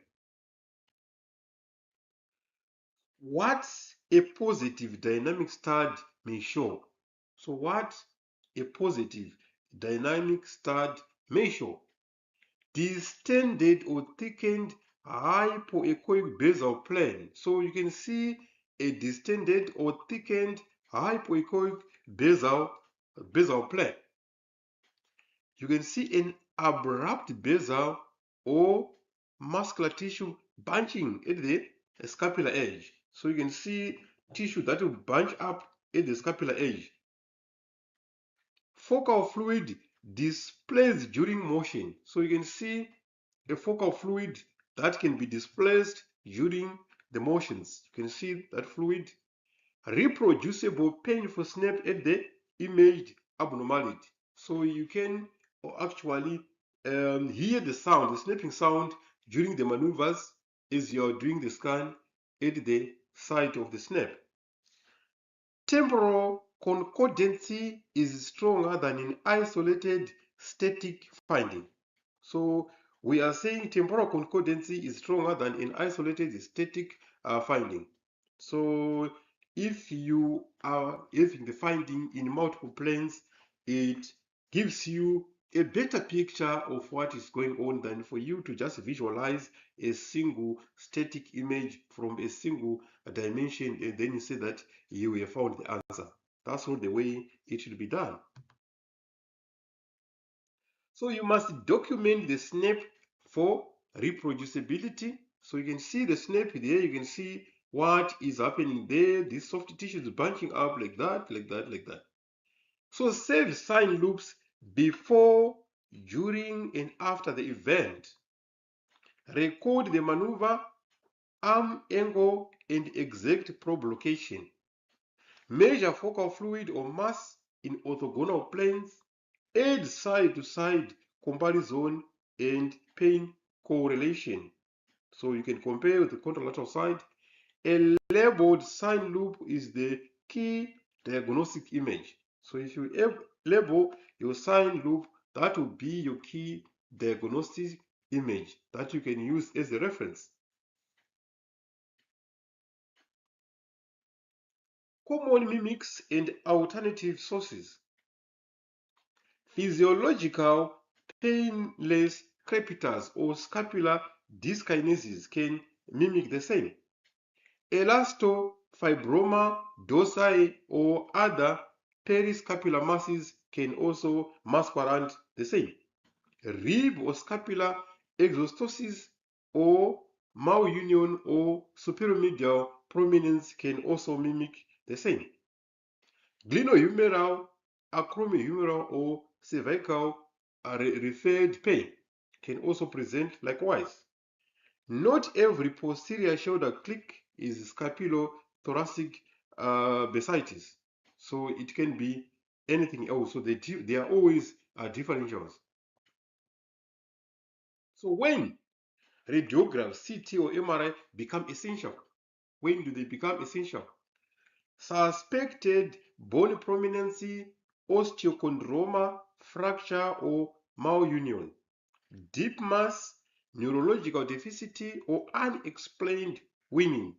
What a positive dynamic stud may show. So what a positive dynamic stud may show. Distended or thickened hypoechoic basal plane. So you can see a distended or thickened hypoechoic basal plane. You can see an abrupt basal or muscular tissue bunching at the scapular edge. So you can see tissue that will bunch up at the scapular edge. Focal fluid displaced during motion. So you can see the focal fluid that can be displaced during the motions. You can see that fluid. Reproducible painful snap at the imaged abnormality. So you can actually hear the sound, the snapping sound during the maneuvers as you're doing the scan at the side of the snap. Temporal concordancy is stronger than in isolated static finding. So we are saying temporal concordancy is stronger than in isolated static finding. So if you are having the finding in multiple planes, it gives you a better picture of what is going on than for you to just visualize a single static image from a single dimension and then you say that you have found the answer. That's not the way it should be done. So you must document the snap for reproducibility. So you can see the snap there, you can see what is happening there. This soft tissue is bunching up like that, like that, like that. So save sign loops before, during, and after the event. Record the maneuver, arm angle, and exact probe location. Measure focal fluid or mass in orthogonal planes. Add side-to-side comparison and pain correlation. So you can compare with the contralateral side. A labeled sign loop is the key diagnostic image. So if you label your sign loop, that will be your key diagnostic image that you can use as a reference. Common mimics and alternative sources. Physiological painless crepitus or scapular dyskinesis can mimic the same. Elastofibroma dorsi or other periscapular masses can also masquerade the same. Rib or scapular exostosis or malunion or superomedial prominence can also mimic the same. Glenohumeral, acromihumeral, or cervical referred pain can also present likewise. Not every posterior shoulder click is scapulothoracic bursitis, so it can be anything else. So they are always differentials. So when radiographs, CT or MRI become essential, when do they become essential? Suspected bone prominency, osteochondroma, fracture or malunion, deep mass, neurological deficiency or unexplained weaning,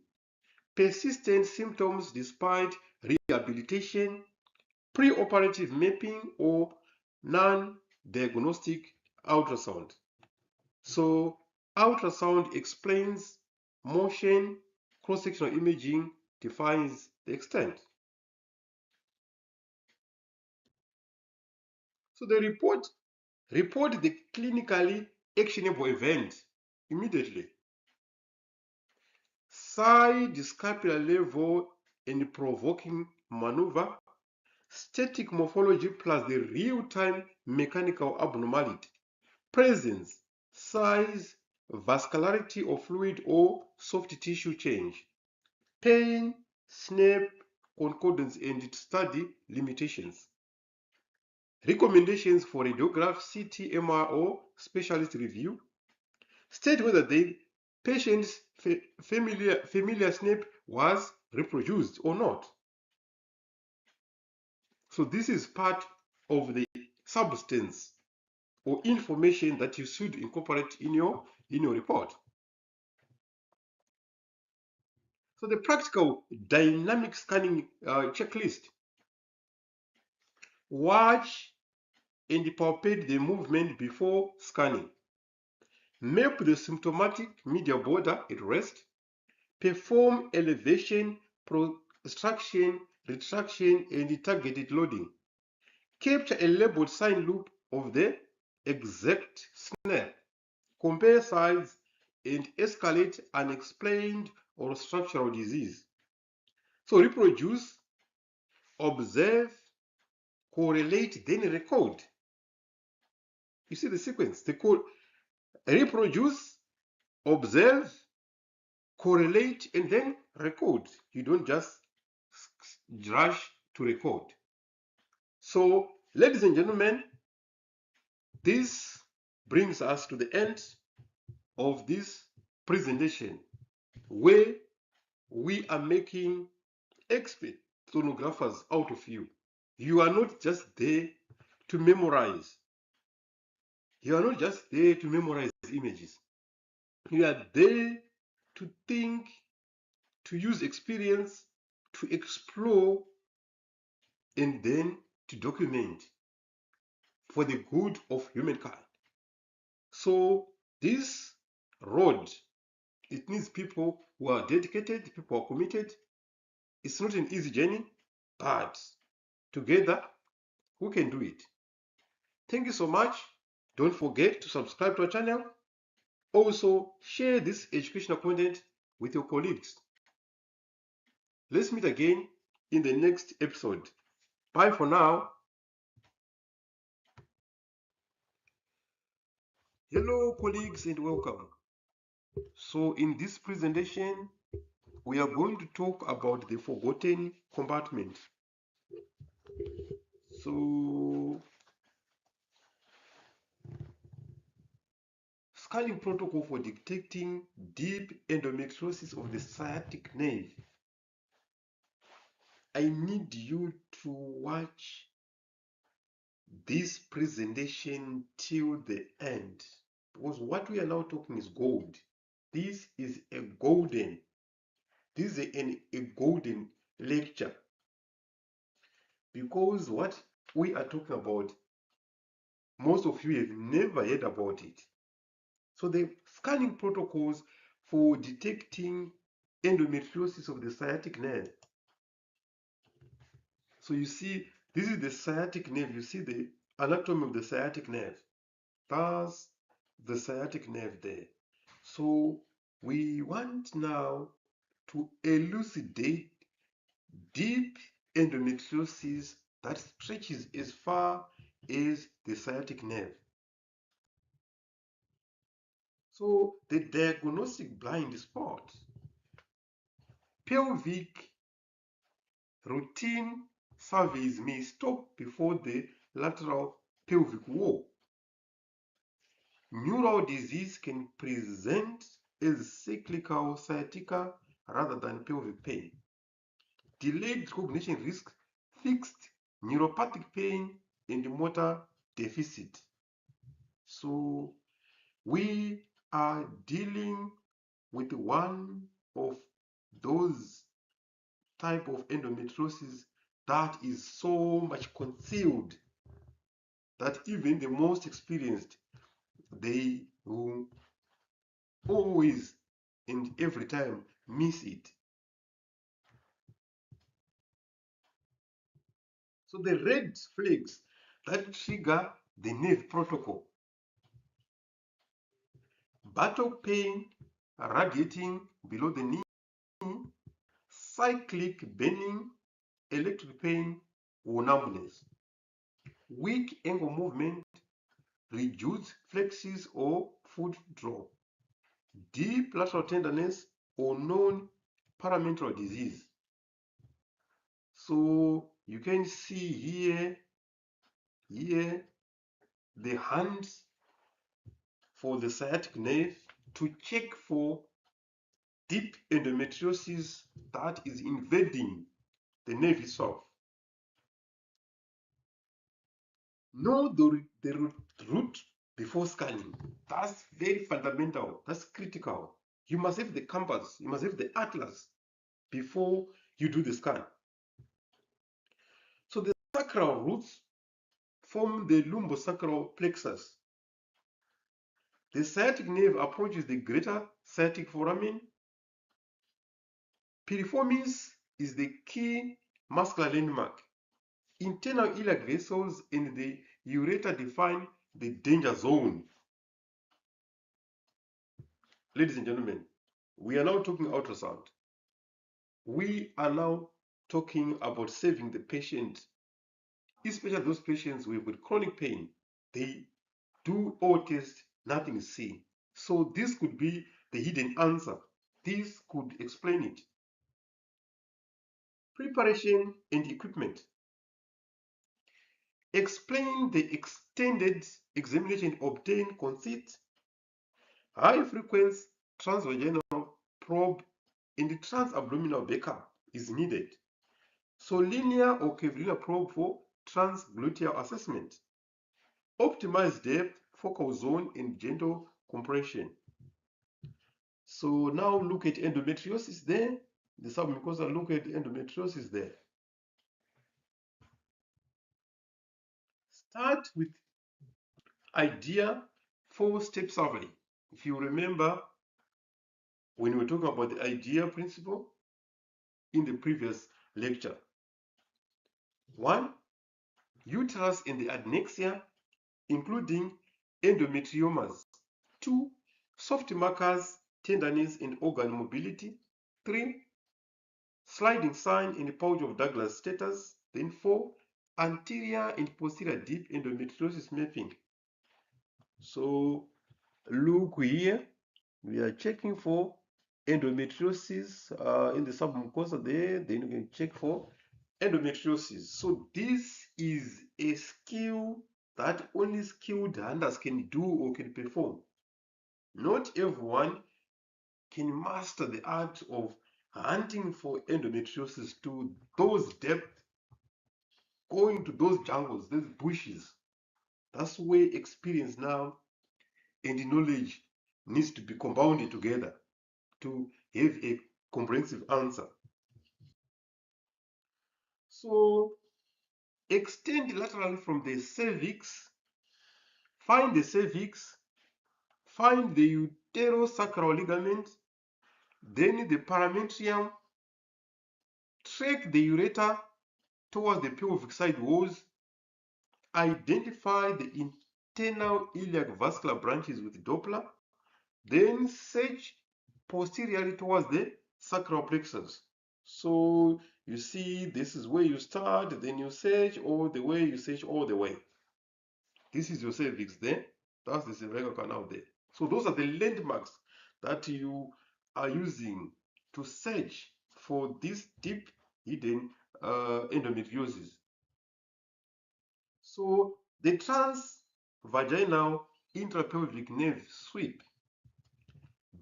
persistent symptoms despite rehabilitation, preoperative mapping or non-diagnostic ultrasound. So ultrasound explains motion, cross-sectional imaging defines the extent. So the report the clinically actionable event immediately. Side scapular level and provoking maneuver, static morphology plus the real-time mechanical abnormality, presence, size, vascularity of fluid or soft tissue change, pain, snap, concordance, and study limitations. Recommendations for radiograph, CT, MR, or specialist review. State whether the patient's familiar snap was reproduced or not. So this is part of the substance or information that you should incorporate in your report. So the practical dynamic scanning checklist. Watch and palpate the movement before scanning. Map the symptomatic medial border at rest. Perform elevation, protraction, retraction, and targeted loading. Capture a labeled sign loop of the exact snap. Compare size and escalate unexplained or structural disease. So reproduce, observe, correlate, then record. You see the sequence. Reproduce, observe, correlate, and then record. You don't just rush to record. So, ladies and gentlemen, this brings us to the end of this presentation, where we are making expert sonographers out of you. You are not just there to memorize. You are not just there to memorize images. You are there to think, to use experience, to explore, and then to document for the good of humankind. So this road, it needs people who are dedicated, people who are committed. It's not an easy journey, but together we can do it. Thank you so much. Don't forget to subscribe to our channel. Also, share this educational content with your colleagues. Let's meet again in the next episode. Bye for now. Hello, colleagues, and welcome. So in this presentation, we are going to talk about the forgotten compartment. So, scanning protocol for detecting deep endometriosis of the sciatic nerve. I need you to watch this presentation till the end, because what we are now talking is gold. This is a golden lecture, because what we are talking about, most of you have never heard about it. So the scanning protocols for detecting endometriosis of the sciatic nerve. So you see, this is the sciatic nerve. You see the anatomy of the sciatic nerve. That's the sciatic nerve there. So we want now to elucidate deep endometriosis that stretches as far as the sciatic nerve. So the diagnostic blind spot. Pelvic routine surveys may stop before the lateral pelvic wall. Neural disease can present as cyclical sciatica rather than pelvic pain. Delayed recognition risk, fixed neuropathic pain, and motor deficit. So we are dealing with one of those type of endometriosis that is so much concealed that even the most experienced, they will always and every time miss it. So the red flags that trigger the nerve protocol: buttock pain radiating below the knee, cyclic burning, electric pain or numbness, weak ankle movement, reduced flexes or foot drop, deep lateral tenderness or non-parametrial disease. So you can see here the hands for the sciatic nerve to check for deep endometriosis that is invading the nerve itself. Know the route before scanning. That's very fundamental. That's critical. You must have the compass. You must have the atlas before you do the scan. So the sacral roots form the lumbosacral plexus. The sciatic nerve approaches the greater sciatic foramen. Piriformis is the key muscular landmark. Internal iliac vessels and the ureter define the danger zone. Ladies and gentlemen, we are now talking ultrasound. We are now talking about saving the patient, especially those patients with chronic pain. They do all tests, nothing is seen. So this could be the hidden answer. This could explain it. Preparation and equipment. Explain the extended examination, obtain consent, high frequency transvaginal probe and the transabdominal backup is needed. So linear or curvilinear probe for transgluteal assessment. Optimize depth, focal zone, and gentle compression. So now look at endometriosis there. The submucosal, look at endometriosis there. Start with idea 4-step survey. If you remember, when we were talking about the idea principle in the previous lecture. 1. Uterus and the adnexia, including endometriomas. 2. Soft markers, tenderness and organ mobility. 3. Sliding sign in the pouch of Douglas status. Then 4. Anterior and posterior deep endometriosis mapping. So look here, we are checking for endometriosis in the submucosa there, then you can check for endometriosis. So this is a skill that only skilled handlers can do or can perform. Not everyone can master the art of hunting for endometriosis to those depths, going to those jungles, those bushes. That's where experience now and knowledge needs to be compounded together to have a comprehensive answer. So extend laterally from the cervix, find the cervix, find the uterosacral ligament, then the parametrium, track the ureter towards the pelvic side walls, identify the internal iliac vascular branches with Doppler, then search posteriorly towards the sacral plexus. So you see, this is where you start, then you search all the way, you search all the way. This is your cervix there. That's the cervical canal there. So those are the landmarks that you are using to search for this deep hidden endometriosis. So the transvaginal intrapelvic nerve sweep.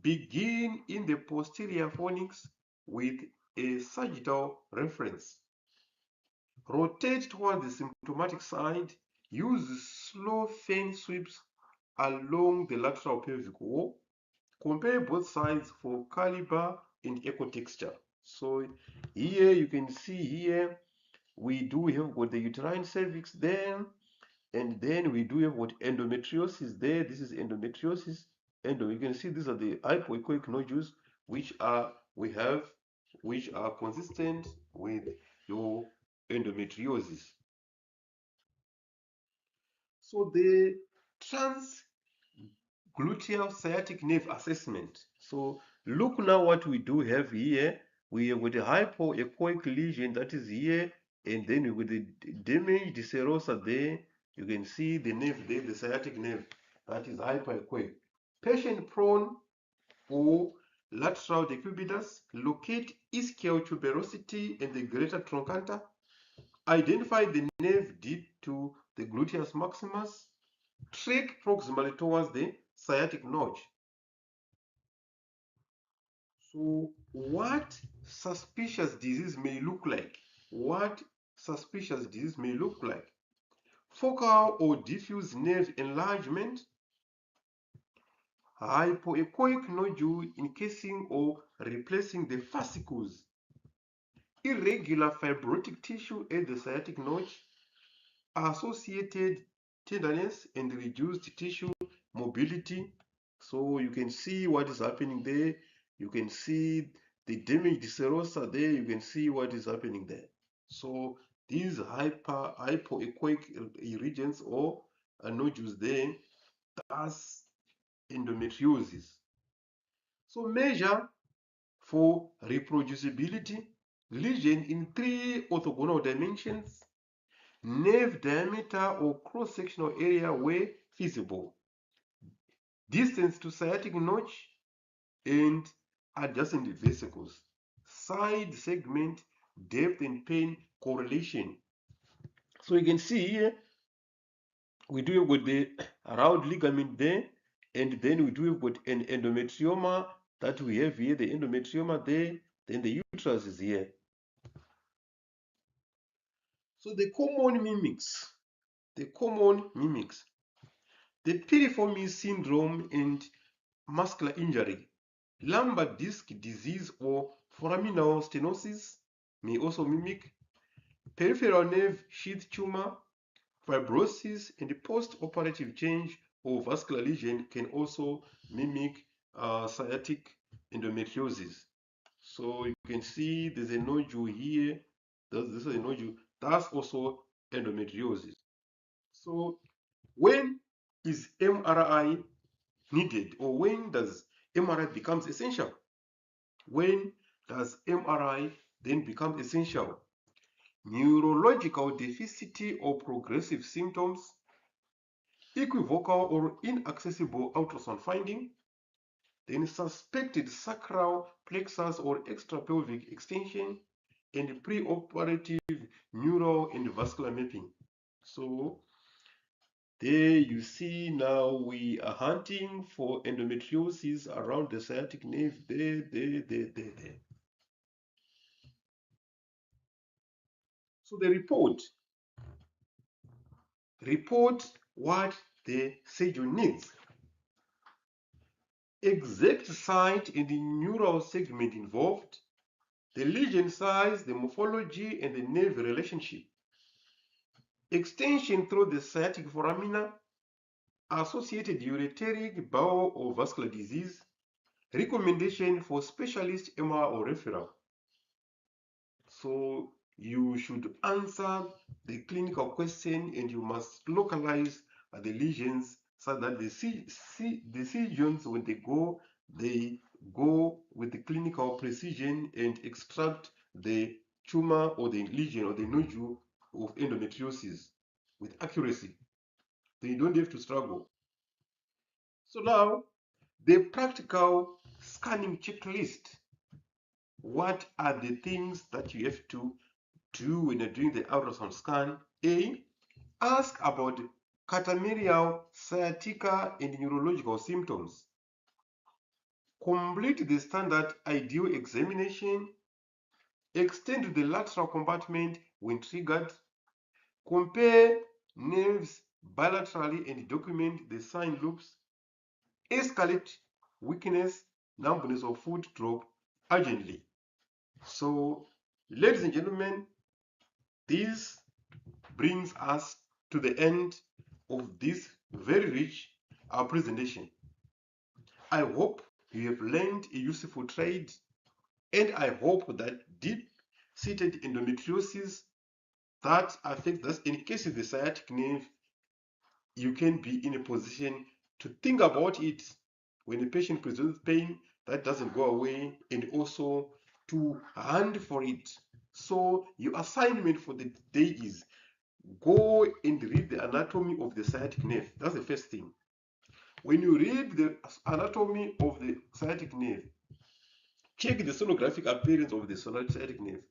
Begin in the posterior fornix with a sagittal reference. Rotate towards the symptomatic side. Use slow fan sweeps along the lateral pelvic wall. Compare both sides for caliber and echo texture. So here you can see here we do have got the uterine cervix there, and then we do have what endometriosis there. This is endometriosis. And you can see these are the hypoechoic nodules which are consistent with your endometriosis. So the transgluteal sciatic nerve assessment. So look now what we do have here. We have with the hypoechoic lesion that is here, and then with the damaged serosa there, you can see the nerve there, the sciatic nerve, that is hypoechoic. Patient prone or lateral decubitus, locate ischial tuberosity and the greater trochanter. Identify the nerve deep to the gluteus maximus. Track proximally towards the sciatic notch. So what suspicious disease may look like? What suspicious disease may look like? Focal or diffuse nerve enlargement, hypoechoic nodule encasing or replacing the fascicles, irregular fibrotic tissue at the sciatic notch, associated tenderness and reduced tissue mobility. So you can see what is happening there. You can see the damaged serosa there. You can see what is happening there. So these hypoechoic regions or nodules there, that's endometriosis. So measure for reproducibility, lesion in 3 orthogonal dimensions, nerve diameter or cross-sectional area where feasible, distance to sciatic notch and adjacent vesicles, side segment, depth and pain correlation. So you can see here, we do have got the round ligament there, and then we do have got an endometrioma that we have here, the endometrioma there, Then the uterus is here. So the common mimics, the piriformis syndrome and muscular injury, lumbar disc disease or foraminal stenosis may also mimic, peripheral nerve sheath tumor, fibrosis, and post-operative change or vascular lesion can also mimic sciatic endometriosis. So you can see there's a nodule here. This is a nodule. That's also endometriosis. So when is MRI needed, or when does MRI becomes essential? When does MRI then become essential? Neurological deficit or progressive symptoms, equivocal or inaccessible ultrasound finding, then suspected sacral plexus or extrapelvic extension, and preoperative neural and vascular mapping. So there you see now we are hunting for endometriosis around the sciatic nerve. There. So the report what the surgeon needs. Exact site and the neural segment involved, the lesion size, the morphology, and the nerve relationship. Extension through the sciatic foramina, associated ureteric, bowel, or vascular disease, recommendation for specialist MR or referral. So you should answer the clinical question and you must localize the lesions so that the surgeons, when they go with the clinical precision and extract the tumor or the lesion or the nodule of endometriosis with accuracy. They don't have to struggle. So now, the practical scanning checklist. What are the things that you have to do when you're doing the ultrasound scan? A, ask about catamenial, sciatica, and neurological symptoms. Complete the standard ideal examination. Extend the lateral compartment when triggered. Compare nerves bilaterally and document the sign loops. Escalate weakness, numbness, or foot drop urgently. So, ladies and gentlemen, this brings us to the end of this very rich presentation. I hope you have learned a useful trade, and I hope that deep-seated endometriosis that affects in case of the sciatic nerve, you can be in a position to think about it when a patient presents pain that doesn't go away, and also to hunt for it. So your assignment for the day is go and read the anatomy of the sciatic nerve. That's the first thing. When you read the anatomy of the sciatic nerve, check the sonographic appearance of the sciatic nerve.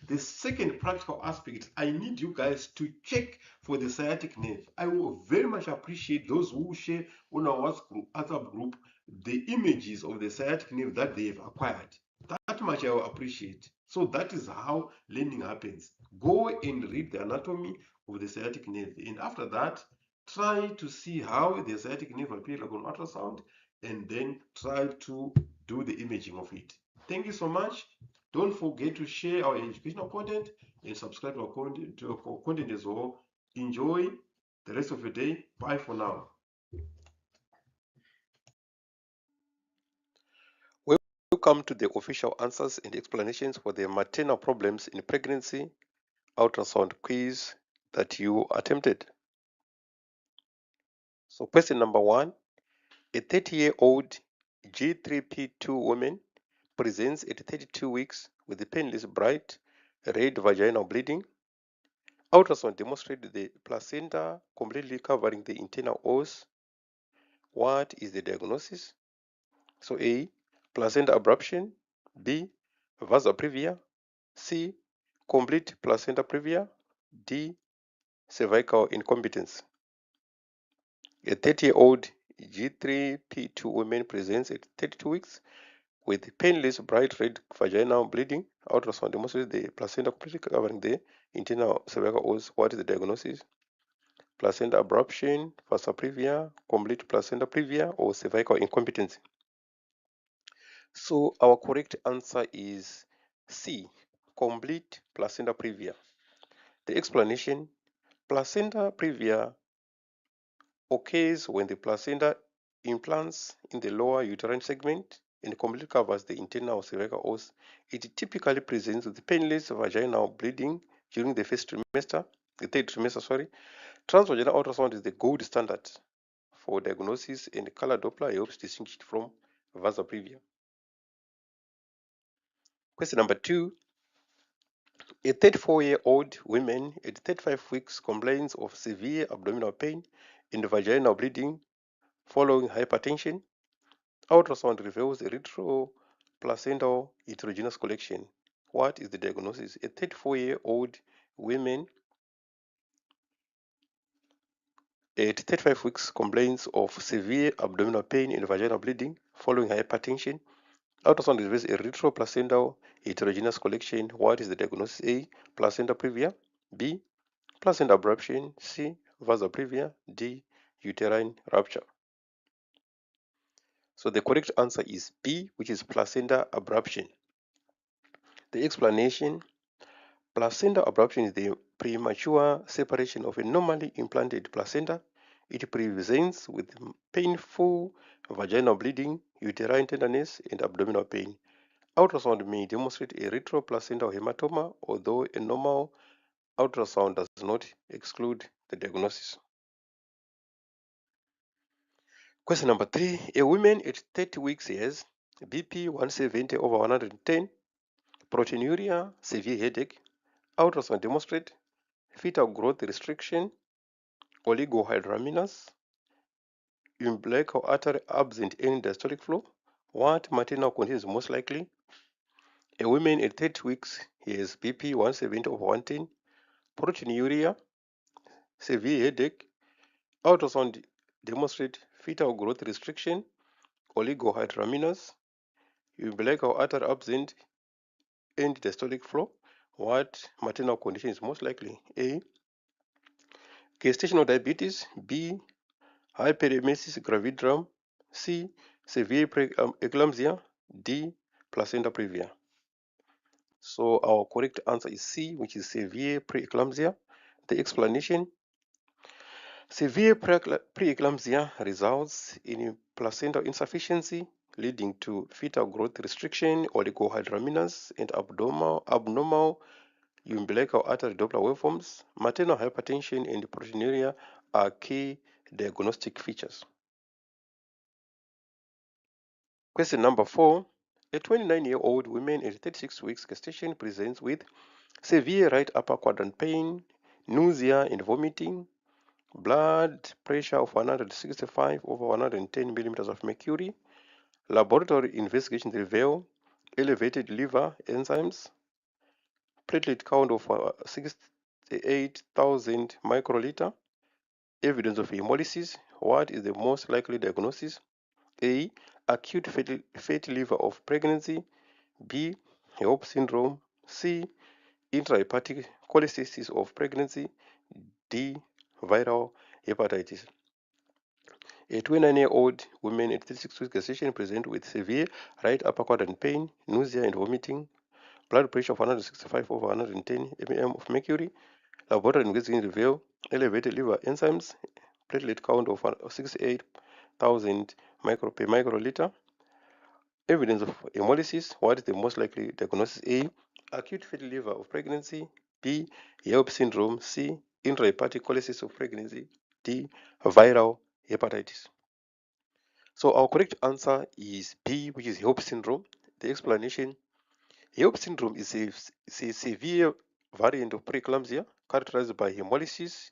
The second practical aspect is I need you guys to check for the sciatic nerve. I will very much appreciate those who share on our WhatsApp group the images of the sciatic nerve that they have acquired. That much I will appreciate. So that is how learning happens. Go and read the anatomy of the sciatic nerve, and after that, try to see how the sciatic nerve appears on ultrasound, and then try to do the imaging of it. Thank you so much. Don't forget to share our educational content and subscribe to our content as well. Enjoy the rest of your day. Bye for now. Welcome to the official answers and explanations for the maternal problems in pregnancy ultrasound quiz that you attempted. So question number 1, a 30-year-old G3P2 woman presents at 32 weeks with the painless bright red vaginal bleeding. Ultrasound demonstrated the placenta completely covering the internal os. What is the diagnosis? So A, placenta abruption. B, vasa previa. C, complete placenta previa. D, cervical incompetence. A 30-year-old G3P2 woman presents at 32 weeks with painless bright red vaginal bleeding. Ultrasound demonstrates the placenta completely covering the internal cervical os. What is the diagnosis? Placenta abruption, vasa previa, complete placenta previa, or cervical incompetence. So our correct answer is C, complete placenta previa. The explanation: placenta previa occurs when the placenta implants in the lower uterine segment and completely covers the internal cervical os. It typically presents with painless vaginal bleeding during the third trimester, sorry. Transvaginal ultrasound is the gold standard for diagnosis, and color Doppler helps distinguish it from vasa previa. Question number 2. A 34-year-old woman at 35 weeks complains of severe abdominal pain and vaginal bleeding following hypertension. Ultrasound reveals a retroplacental heterogeneous collection. What is the diagnosis? A 34-year-old woman at 35 weeks complains of severe abdominal pain and vaginal bleeding following hypertension. Ultrasound reveals a retroplacental heterogeneous collection. What is the diagnosis? A. Placenta previa. B. Placenta abruption. C. Vasa previa. D. Uterine rupture. So the correct answer is B, which is placenta abruption. The explanation: placenta abruption is the premature separation of a normally implanted placenta. It presents with painful vaginal bleeding, uterine tenderness, and abdominal pain. Ultrasound may demonstrate a retroplacental hematoma, although a normal ultrasound does not exclude the diagnosis. Question number 3. A woman at 30 weeks has BP 170 over 110, proteinuria, severe headache. Ultrasound demonstrate fetal growth restriction, oligohydramnios, umbilical artery absent in diastolic flow. What maternal condition is most likely? A woman at 30 weeks has BP 170 over 110, proteinuria, severe headache. Ultrasound demonstrate fetal growth restriction, oligohydramnios, umbilical artery absent and diastolic flow. What maternal condition is most likely? A. Gestational diabetes. B. Hyperemesis gravidarum. C. Severe preeclampsia. D. Placenta previa. So our correct answer is C, which is severe preeclampsia. The explanation: severe preeclampsia results in placental insufficiency leading to fetal growth restriction, oligohydramnios, and abnormal umbilical artery Doppler waveforms. Maternal hypertension and proteinuria are key diagnostic features. Question number 4. A 29-year-old woman at 36 weeks gestation presents with severe right upper quadrant pain, nausea and vomiting, blood pressure of 165 over 110 millimeters of mercury. Laboratory investigations reveal elevated liver enzymes, platelet count of 68,000 microliter, evidence of hemolysis. What is the most likely diagnosis? A. Acute fatty liver of pregnancy. B. HELP syndrome. C. Intrahepatic cholestasis of pregnancy. D. Viral hepatitis. A 29-year-old woman at 36 weeks gestation presents with severe right upper quadrant pain, nausea and vomiting, blood pressure of 165 over 110 mm of mercury. Laboratory investigations reveal elevated liver enzymes, platelet count of 68,000 per microliter, evidence of hemolysis. What is the most likely diagnosis? A. Acute fatty liver of pregnancy. B. HELP syndrome. C. Intrahepatic cholestasis of pregnancy. D. Viral hepatitis. So our correct answer is B, which is HELP syndrome. The explanation: HELP syndrome is a severe variant of preeclampsia characterized by hemolysis,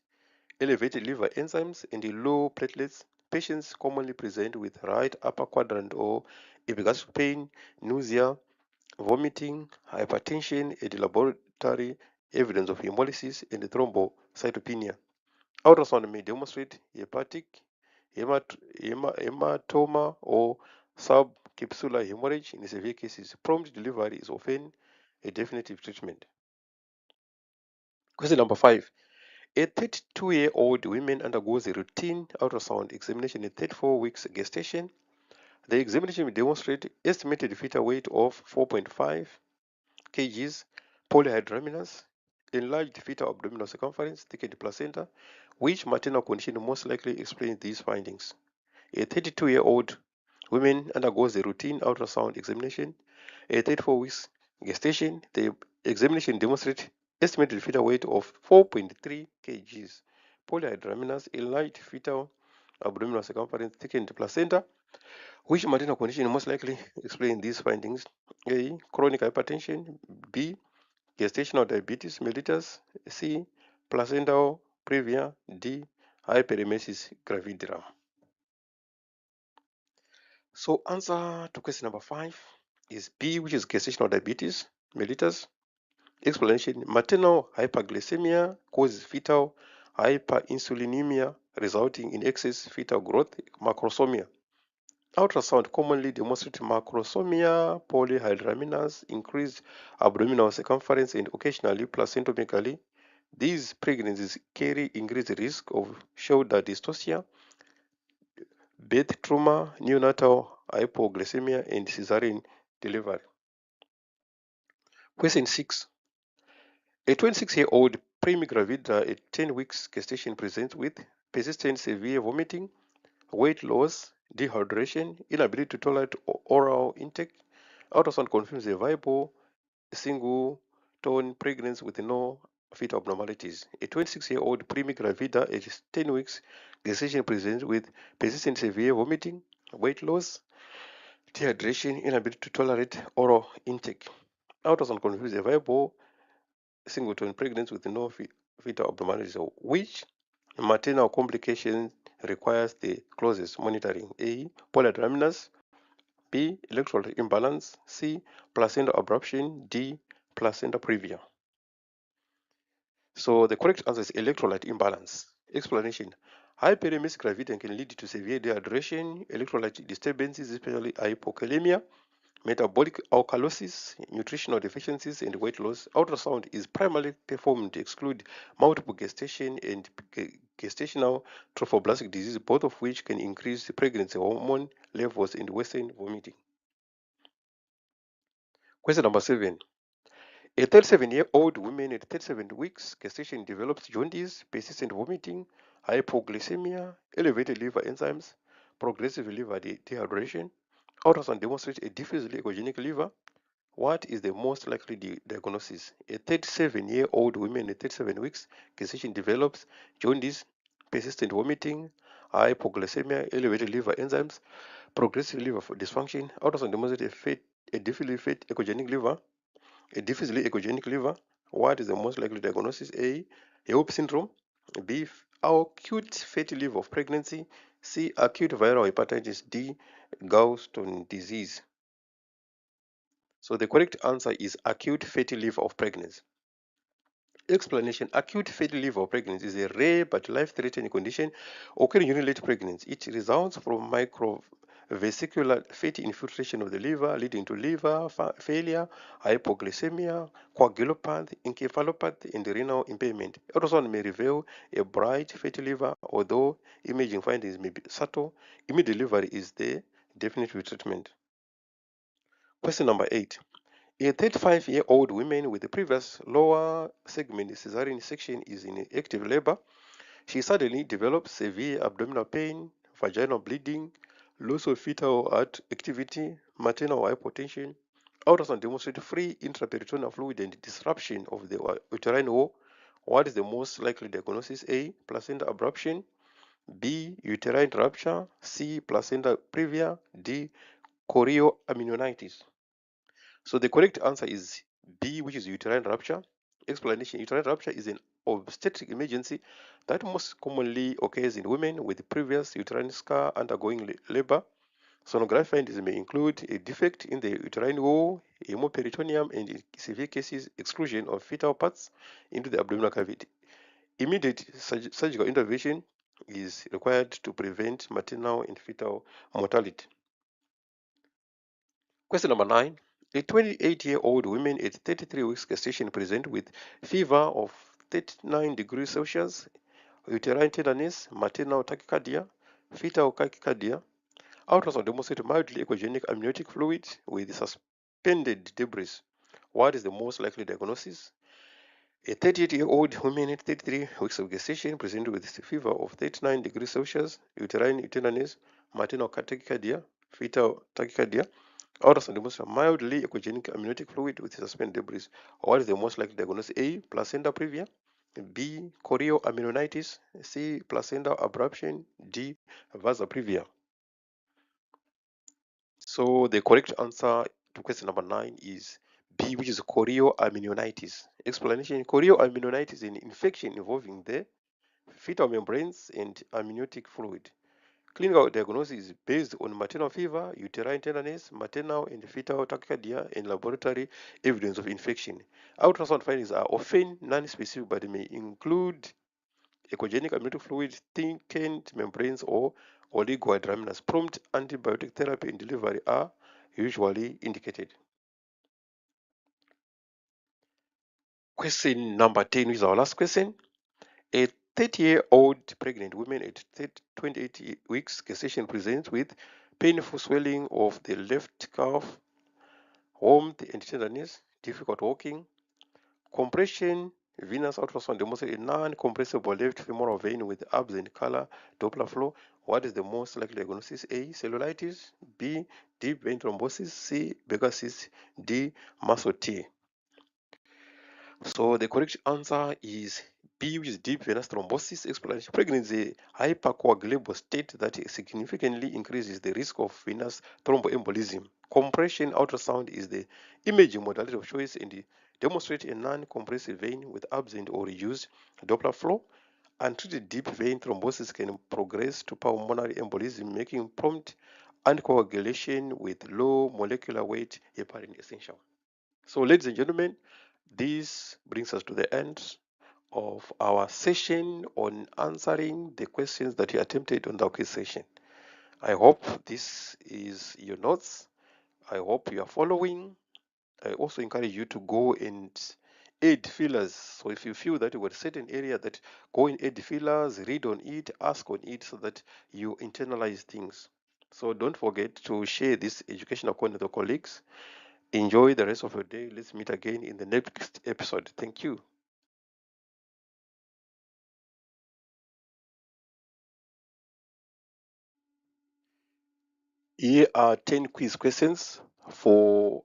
elevated liver enzymes, and low platelets. Patients commonly present with right upper quadrant or epigastric pain, nausea, vomiting, hypertension, and laboratory evidence of hemolysis and thrombocytopenia. Ultrasound may demonstrate hepatic hematoma or capsular hemorrhage in severe cases. Prompt delivery is often a definitive treatment. Question number 5. A 32-year-old woman undergoes a routine ultrasound examination at 34 weeks gestation. The examination will demonstrate estimated fetal weight of 4.5 kgs, polyhydramnios, enlarged fetal abdominal circumference, thickened placenta. Which maternal condition most likely explains these findings? A 32-year-old woman undergoes a routine ultrasound examination. At 34 weeks gestation, the examination demonstrates estimated fetal weight of 4.3 kgs, polyhydramnios, enlarged fetal abdominal circumference, thickened placenta. Which maternal condition most likely explain these findings? A. Chronic hypertension. B. Gestational diabetes mellitus. C. Placental previa. D. Hyperemesis gravidarum. So answer to question number 5 is B, which is gestational diabetes mellitus. Explanation: maternal hyperglycemia causes fetal hyperinsulinemia resulting in excess fetal growth, macrosomia. Ultrasound commonly demonstrates macrosomia, polyhydramnios, increased abdominal circumference, and occasionally placentomegaly. These pregnancies carry increased risk of shoulder dystocia, birth trauma, neonatal hypoglycemia, and cesarean delivery. Question 6. A 26-year-old primigravida at 10 weeks gestation presents with persistent severe vomiting, weight loss, dehydration, inability to tolerate oral intake. Ultrasound confirms a viable single-tone pregnancy with no fetal abnormalities. A 26-year-old primigravida at 10 weeks gestation presents with persistent severe vomiting, weight loss, dehydration, inability to tolerate oral intake. Ultrasound confirms a viable single-tone pregnancy with no fetal abnormalities. Which maternal complication requires the closest monitoring? A. Polyhydramnios. B. Electrolyte imbalance. C. Placenta abruption. D. Placenta previa. So the correct answer is electrolyte imbalance. Explanation: hyperemesis gravidarum can lead to severe dehydration, electrolyte disturbances, especially hypokalemia, metabolic alkalosis, nutritional deficiencies, and weight loss. Ultrasound is primarily performed to exclude multiple gestation and gestational trophoblastic disease, both of which can increase pregnancy hormone levels and worsen vomiting. Question number 7. A 37-year-old woman at 37 weeks gestation develops jaundice, persistent vomiting, hypoglycemia, elevated liver enzymes, progressive liver dehydration. Ultrasound demonstrates a diffusely echogenic liver. What is the most likely diagnosis? A 37-year-old woman at 37 weeks gestation develops jaundice, persistent vomiting, hypoglycemia, elevated liver enzymes, progressive liver dysfunction. Ultrasound demonstrates a diffusely echogenic liver. A diffusely echogenic liver. What is the most likely diagnosis? A. HELP syndrome. B. Acute fatty liver of pregnancy. C. Acute viral hepatitis. D. Gallstone disease. So the correct answer is acute fatty liver of pregnancy. Explanation: acute fatty liver of pregnancy is a rare but life-threatening condition occurring during late pregnancy. It results from microvesicular fatty infiltration of the liver, leading to liver failure, hypoglycemia, coagulopathy, encephalopathy, and renal impairment. Ultrasound may reveal a bright fatty liver, although imaging findings may be subtle. Immediate delivery is the definitive treatment. Question number 8. A 35-year-old woman with a previous lower segment cesarean section is in active labor. She suddenly develops severe abdominal pain, vaginal bleeding, loss of fetal activity, maternal hypotension. Ultrasound demonstrates free intraperitoneal fluid and disruption of the uterine wall. What is the most likely diagnosis? A. Placenta abruption. B. Uterine rupture. C. Placenta previa. D. chorioamnionitis. So the correct answer is B, which is uterine rupture. Explanation: uterine rupture is an obstetric emergency that most commonly occurs in women with previous uterine scar undergoing labor. Sonography findings may include a defect in the uterine wall, hemoperitoneum, and in severe cases, exclusion of fetal parts into the abdominal cavity. Immediate surgical intervention is required to prevent maternal and fetal mortality. Question number 9. A 28-year-old woman at 33 weeks gestation present with fever of 39 degrees Celsius, uterine tenderness, maternal tachycardia, fetal tachycardia. Ultrasound demonstrated mildly echogenic amniotic fluid with suspended debris. What is the most likely diagnosis? A 38-year-old woman at 33 weeks of gestation presented with fever of 39 degrees Celsius, uterine tenderness, maternal tachycardia, fetal tachycardia. Ultrasound demonstrated mildly echogenic amniotic fluid with suspended debris. What is the most likely diagnosis? A. Placenta previa. B. Chorioamnionitis. C. Placenta abruption. D. Vasa previa. So the correct answer to question number 9 is B, which is chorioamnionitis. Explanation: chorioamnionitis is an infection involving the fetal membranes and amniotic fluid. Clinical diagnosis is based on maternal fever, uterine tenderness, maternal and fetal tachycardia, and laboratory evidence of infection. Ultrasound findings are often non-specific but may include echogenic amniotic fluid, thickened membranes, or oligohydramnios. Prompt antibiotic therapy and delivery are usually indicated. Question number 10 is our last question. A 30-year-old pregnant woman at 28 weeks gestation presents with painful swelling of the left calf, warmth and tenderness, difficult walking, compression. Venous ultrasound demonstrates a non-compressible left femoral vein with absent color Doppler flow. What is the most likely diagnosis? A. Cellulitis. B. Deep vein thrombosis. C. Becker cyst. D. muscle tear. So the correct answer is B, which is deep venous thrombosis. Explanation: pregnancy is a hypercoagulable state that significantly increases the risk of venous thromboembolism. Compression ultrasound is the imaging modality of choice and demonstrates a non-compressive vein with absent or reduced Doppler flow. Untreated deep vein thrombosis can progress to pulmonary embolism, making prompt anticoagulation with low molecular weight heparin essential. So, ladies and gentlemen, this brings us to the end of our session on answering the questions that you attempted on the quiz session. I hope this is your notes. I hope you are following. I also encourage you to go and add fillers. So if you feel that you got a certain area, that go and add fillers, read on it, ask on it, so that you internalize things. So don't forget to share this educational content with your colleagues. Enjoy the rest of your day. Let's meet again in the next episode. Thank you. Here are 10 quiz questions for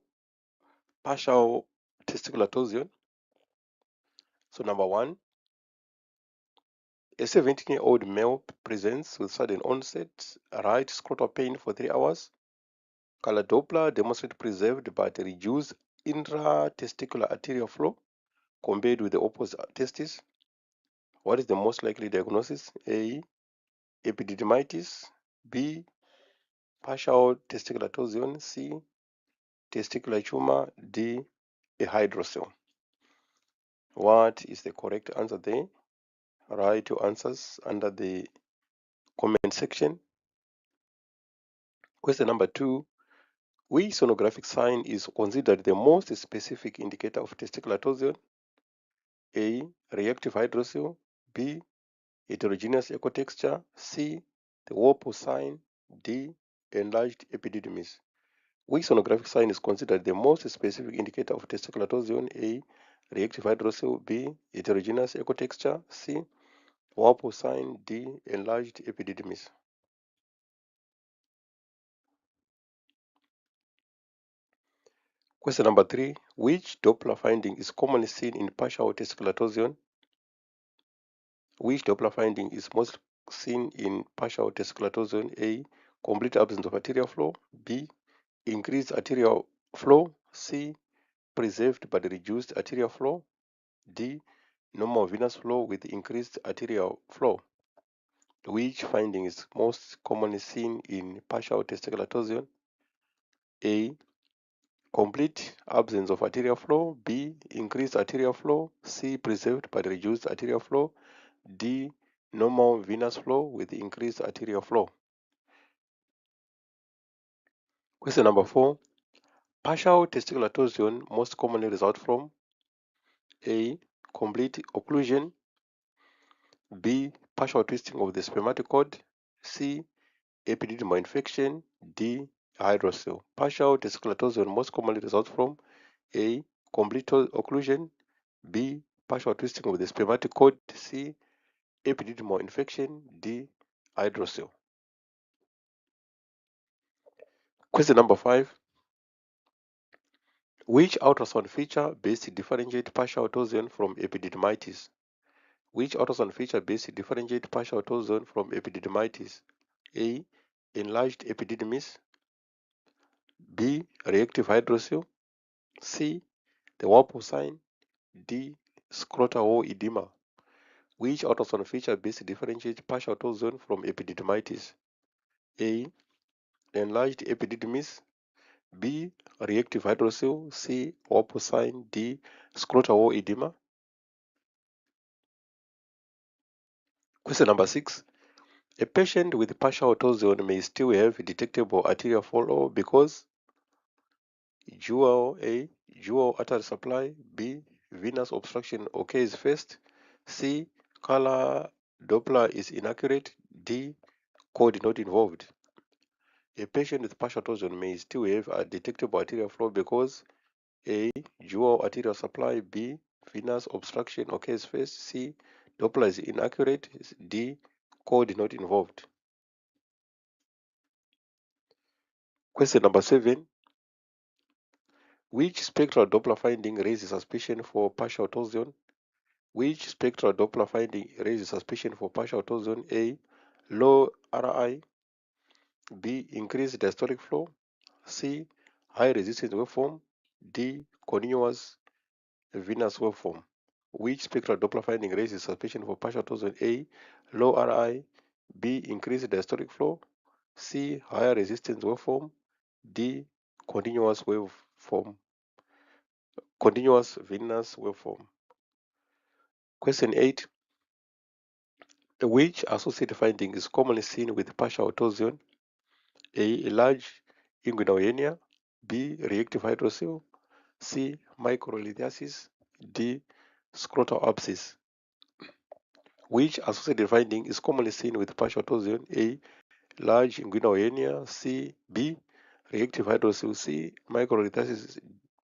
partial testicular torsion. So number 1, a 17-year-old male presents with sudden onset right scrotal pain for 3 hours. Color Doppler demonstrates preserved but reduced intratesticular arterial flow compared with the opposite testis. What is the most likely diagnosis? A. Epididymitis. B. Partial testicular torsion. C. Testicular tumor. D. A hydrocele. What is the correct answer there? Write your answers under the comment section. Question number 2. Which sonographic sign is considered the most specific indicator of testicular torsion? A. Reactive hydrocele. B. Heterogeneous echo texture. C. The Whipple sign. D. Enlarged epididymis. Which sonographic sign is considered the most specific indicator of testicular torsion? A. Reactive hydrocele. B. Heterogeneous echo texture. C. Whipple sign. D. Enlarged epididymis. Question number 3. Which Doppler finding is commonly seen in partial testicular torsion? Which Doppler finding is most seen in partial testicular torsion? A. Complete absence of arterial flow. B. Increased arterial flow. C. Preserved but reduced arterial flow. D. Normal venous flow with increased arterial flow. Which finding is most commonly seen in partial testicular torsion? A. Complete absence of arterial flow. B. Increased arterial flow. C. Preserved but reduced arterial flow. D. Normal venous flow with increased arterial flow. Question number 4. Partial testicular torsion most commonly result from A. Complete occlusion, B. Partial twisting of the spermatocord, C. Epididymal infection, D. Hydrocele. Partial testicular torsion most commonly result from A. Complete occlusion, B. Partial twisting of the spermatocord, C. Epididymal infection, D. Hydrocele. Question number 5. Which ultrasound feature best differentiate partial torsion from epididymitis? Which ultrasound feature best differentiate partial torsion from epididymitis? A. Enlarged epididymis, B. Reactive hydrocele, C. The Warpole sign, D. Scrotal wall edema. Which ultrasound feature best differentiate partial torsion from epididymitis? A. Enlarged epididymis, B. Reactive hydrocele, C. Warpole sign, D. Scrotal wall edema. Question number 6. A patient with partial torsion may still have detectable arterial follow because dual artery supply, B. Venous obstruction occurs first, C. Color Doppler is inaccurate, D. Code not involved. A patient with partial torsion may still have a detectable arterial flow because A. Dual arterial supply, B. Venous obstruction occurs first, C. Doppler is inaccurate, D. Code not involved. Question number 7. Which spectral Doppler finding raises suspicion for partial torsion? Which spectral Doppler finding raises suspicion for partial torsion? A. Low RI, B. Increased diastolic flow, C. High resistance waveform, D. Continuous venous waveform. Which spectral Doppler finding raises suspicion for partial torsion? A. Low RI, B. Increased diastolic flow, C. Higher resistance waveform, D. Continuous venous waveform. Question 8. Which associated finding is commonly seen with partial torsion? A. Large inguinal hernia, B. Reactive hydrocele, C. Microlithiasis, D. Scrotal abscess. Which associated finding is commonly seen with partial torsion? A. Large inguinal hernia, B. Reactive hydrocele, C. Microlithiasis,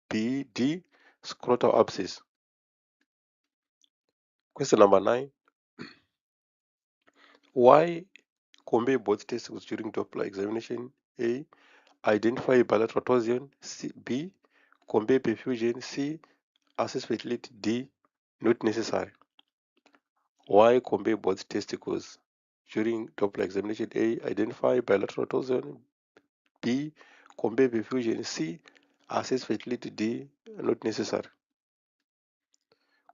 D. Scrotal abscess. Question number 9. Why convey both testicles during Doppler examination? A. Identify bilateral torsion, B. Convey perfusion, C. Assess fertility, D. Not necessary. Why convey both testicles during Doppler examination? A. Identify bilateral torsion, B. Convey perfusion, C. Assess fertility, D. Not necessary.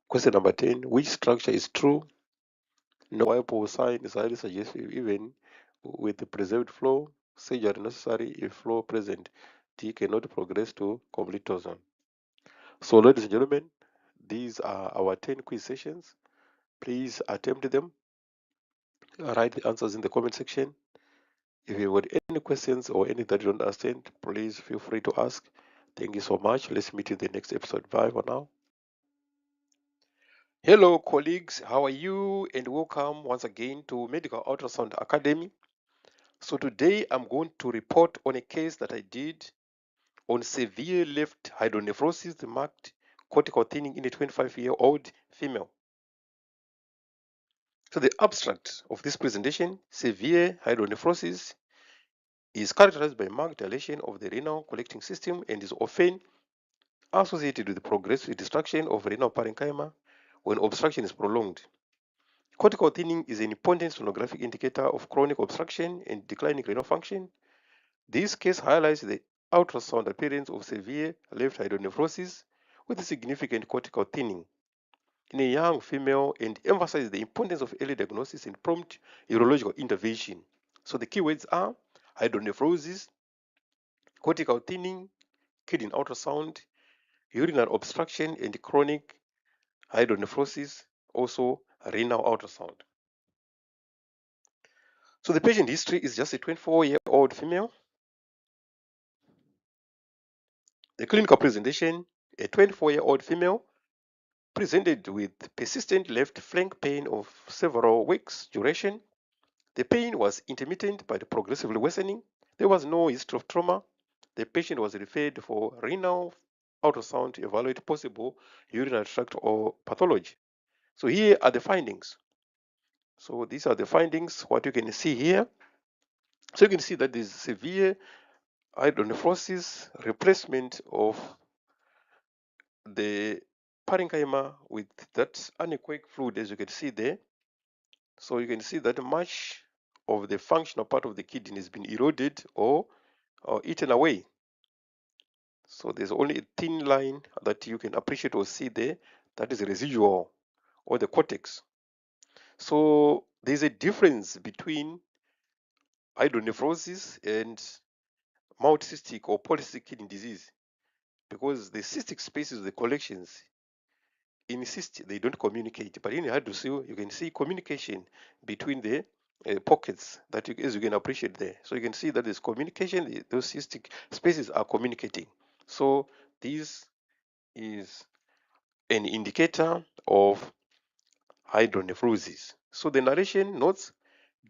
Question number 10. Which structure is true? No Warpole sign is highly suggestive even with the preserved flow. Surgery necessary if flow present. D. Cannot progress to complete torsion. So, ladies and gentlemen, these are our 10 quiz sessions. Please attempt them. Write the answers in the comment section. If you have any questions or anything that you don't understand, please feel free to ask. Thank you so much. Let's meet in the next episode. Bye for now. Hello, colleagues. How are you? And welcome once again to Medical Ultrasound Academy. So today I'm going to report on a case that I did on severe left hydronephrosis marked cortical thinning in a 25-year-old female. So the abstract of this presentation, severe hydronephrosis is characterized by marked dilation of the renal collecting system and is often associated with progressive destruction of renal parenchyma when obstruction is prolonged. Cortical thinning is an important sonographic indicator of chronic obstruction and declining renal function. This case highlights the ultrasound appearance of severe left hydronephrosis with significant cortical thinning in a young female and emphasizes the importance of early diagnosis and prompt urological intervention. So the keywords are hydronephrosis, cortical thinning, kidney ultrasound, urinary obstruction and chronic hydronephrosis, also renal ultrasound. So the patient history is just a 24-year-old female. The clinical presentation, a 24-year-old female presented with persistent left flank pain of several weeks duration. The pain was intermittent but progressively worsening. There was no history of trauma. The patient was referred for renal ultrasound to evaluate possible urinary tract or pathology. So here are the findings. So these are the findings, what you can see here. So you can see that there is severe hydronephrosis, replacement of the parenchyma with that anechoic fluid, as you can see there. So you can see that much of the functional part of the kidney has been eroded or eaten away. So there's only a thin line that you can appreciate or see there, that is residual or the cortex. So there's a difference between hydronephrosis and multicystic or polycystic kidney disease, because the cystic spaces, the collections in cyst, they don't communicate, but in hydrocele you can see communication between the pockets that as you can appreciate there. So you can see that there's communication, those cystic spaces are communicating. So this is an indicator of hydronephrosis. So the narration notes,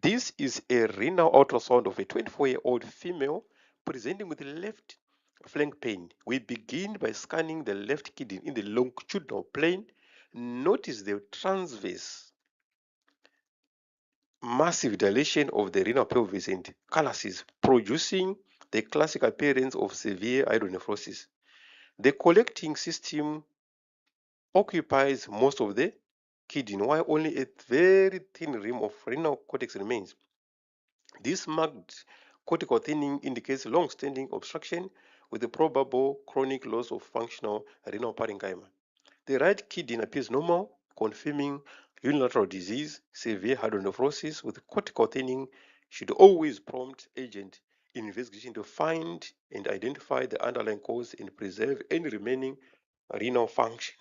this is a renal ultrasound of a 24-year-old female presenting with left flank pain. We begin by scanning the left kidney in the longitudinal plane. Notice the transverse massive dilation of the renal pelvis and calyces, producing the classic appearance of severe hydronephrosis. The collecting system occupies most of the kidney, while only a very thin rim of renal cortex remains. This marked cortical thinning indicates long-standing obstruction with a probable chronic loss of functional renal parenchyma. The right kidney appears normal, confirming unilateral disease. Severe hydronephrosis with cortical thinning should always prompt urgent investigation to find and identify the underlying cause and preserve any remaining renal function.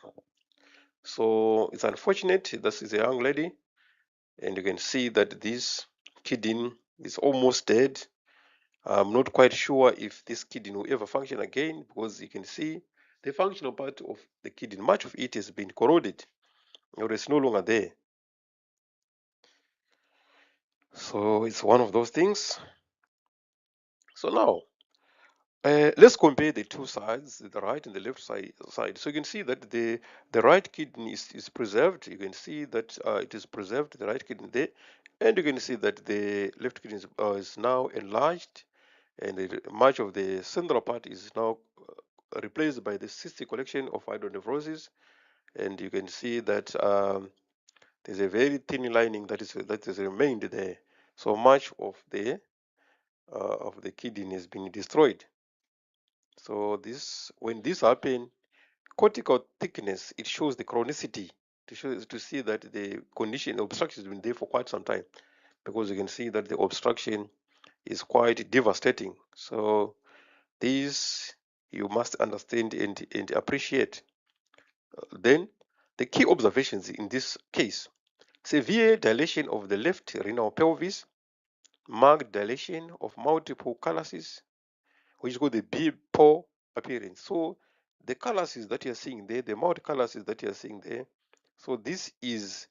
So it's unfortunate. This is a young lady, and you can see that this kidney is almost dead. I'm not quite sure if this kidney will ever function again, because you can see the functional part of the kidney, much of it has been corroded or it's no longer there. So it's one of those things. So now let's compare the two sides, the right and the left side. So you can see that the right kidney is preserved. You can see that it is preserved, the right kidney there, and you can see that the left kidney is now enlarged, and much of the central part is now replaced by the cystic collection of hydronephrosis, and you can see that there's a very thin lining that is remained there. So much of the kidney has been destroyed. So when this happens, cortical thickness, it shows the chronicity to see that the condition obstruction has been there for quite some time, because you can see that the obstruction is quite devastating. So this you must understand and appreciate. Then the key observations in this case: severe dilation of the left renal pelvis, marked dilation of multiple calyces, which is called the BPO appearance. So the calyces that you're seeing there, the multi calyces that you're seeing there, so this is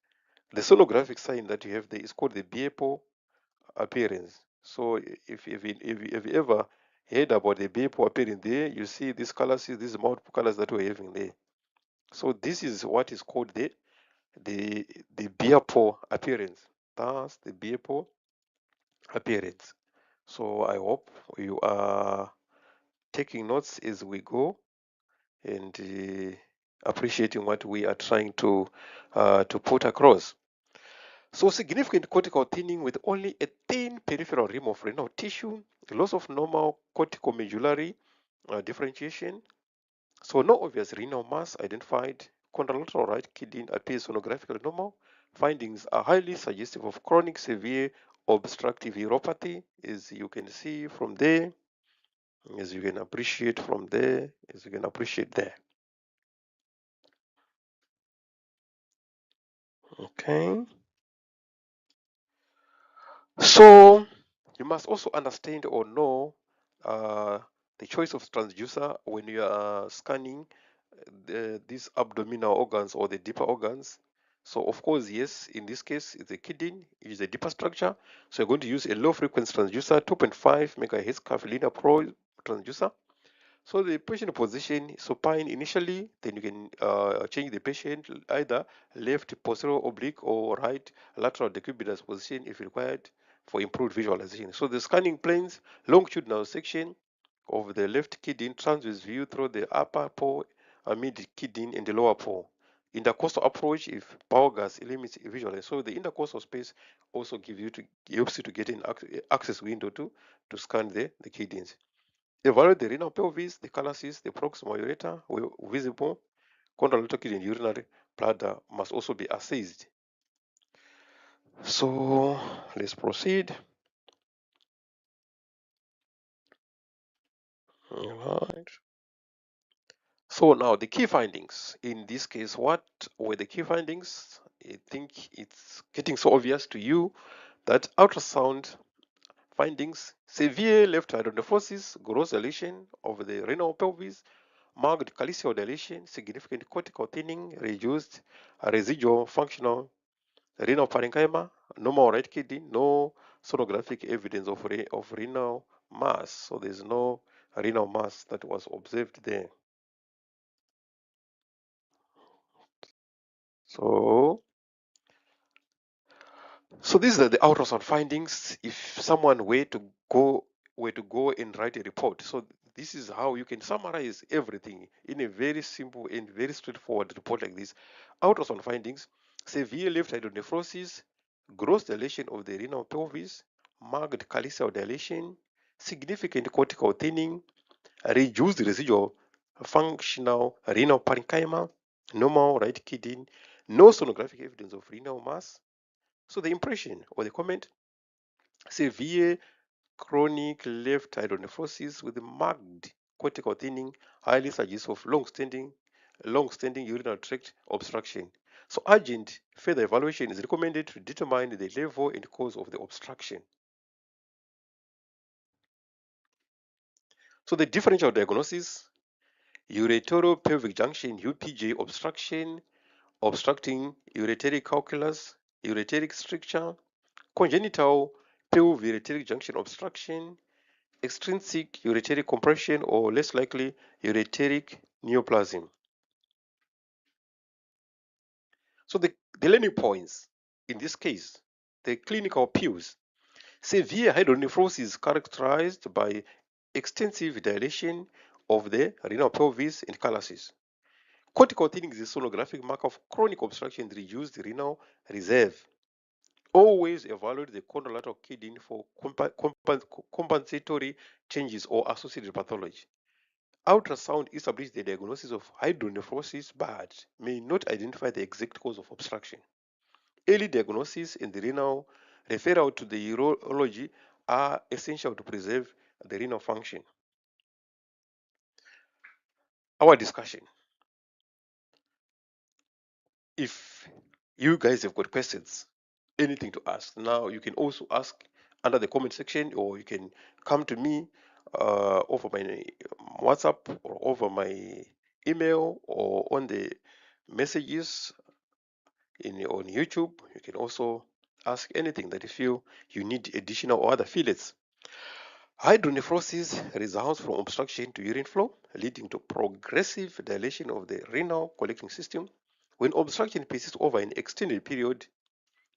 the sonographic sign that you have there is called the BPO appearance. So if you ever heard about the BPO appearance there, you see these calyces, these multiple colors that we're having there. So this is what is called the BPO appearance. That's the BPO appearance. So I hope you are taking notes as we go and appreciating what we are trying to put across. So significant cortical thinning with only a thin peripheral rim of renal tissue, loss of normal corticomedullary differentiation. So no obvious renal mass identified. Contralateral right kidney appears sonographically normal. Findings are highly suggestive of chronic severe obstructive uropathy, as you can see from there, as you can appreciate from there, as you can appreciate there. Okay. So you must also understand or know the choice of transducer when you are scanning these abdominal organs or the deeper organs. So of course, yes, in this case, it's a kidney, it is a deeper structure. So you're going to use a low frequency transducer, 2.5 megahertz curvilinear pro transducer. So the patient position supine initially, then you can change the patient either left posterior oblique or right lateral decubitus position if required for improved visualization. So the scanning planes, longitudinal section of the left kidney, transverse view through the upper pole, mid kidney, and the lower pole. Intercostal approach if bowel gas limits visualization. So the intercostal space also helps you to get an access window to scan the kidneys. Evaluate the renal pelvis, the calyces, the proximal ureter were visible. Contralateral kidney and urinary bladder must also be assessed. So let's proceed. All right. So now the key findings. In this case, what were the key findings? I think it's getting so obvious to you that ultrasound findings: severe left hydronephrosis, gross dilation of the renal pelvis, marked calcium dilation, significant cortical thinning, reduced residual functional renal parenchyma, normal right kidney, no sonographic evidence of renal mass. So there's no renal mass that was observed there. So these are the ultrasound findings. If someone were to go and write a report, so this is how you can summarize everything in a very simple and very straightforward report like this. Ultrasound findings: severe left hydronephrosis, gross dilation of the renal pelvis, marked calcium dilation, significant cortical thinning, reduced residual functional renal parenchyma, normal right kidney, no sonographic evidence of renal mass. So the impression or the comment: severe chronic left hydronephrosis with marked cortical thinning, highly suggestive of long-standing urinary tract obstruction. So urgent further evaluation is recommended to determine the level and cause of the obstruction. So the differential diagnosis: uretero-pelvic junction UPJ obstruction, obstructing ureteric calculus, ureteric stricture, congenital pelvic junction obstruction, extrinsic ureteric compression, or less likely ureteric neoplasm. So the learning points in this case: the clinical appeals: severe hydronephrosis characterized by extensive dilation of the renal pelvis and calyces. Cortical thinning is a sonographic marker of chronic obstruction and reduced renal reserve. Always evaluate the contralateral kidney for compensatory changes or associated pathology. Ultrasound establishes the diagnosis of hydronephrosis but may not identify the exact cause of obstruction. Early diagnosis and the renal referral to the urology are essential to preserve the renal function. Our discussion: if you guys have got questions, anything to ask, now you can also ask under the comment section, or you can come to me over my WhatsApp or over my email or on the messages on YouTube. You can also ask anything that you feel you need additional or other fillets. Hydronephrosis results from obstruction to urine flow, leading to progressive dilation of the renal collecting system. When obstruction persists over an extended period,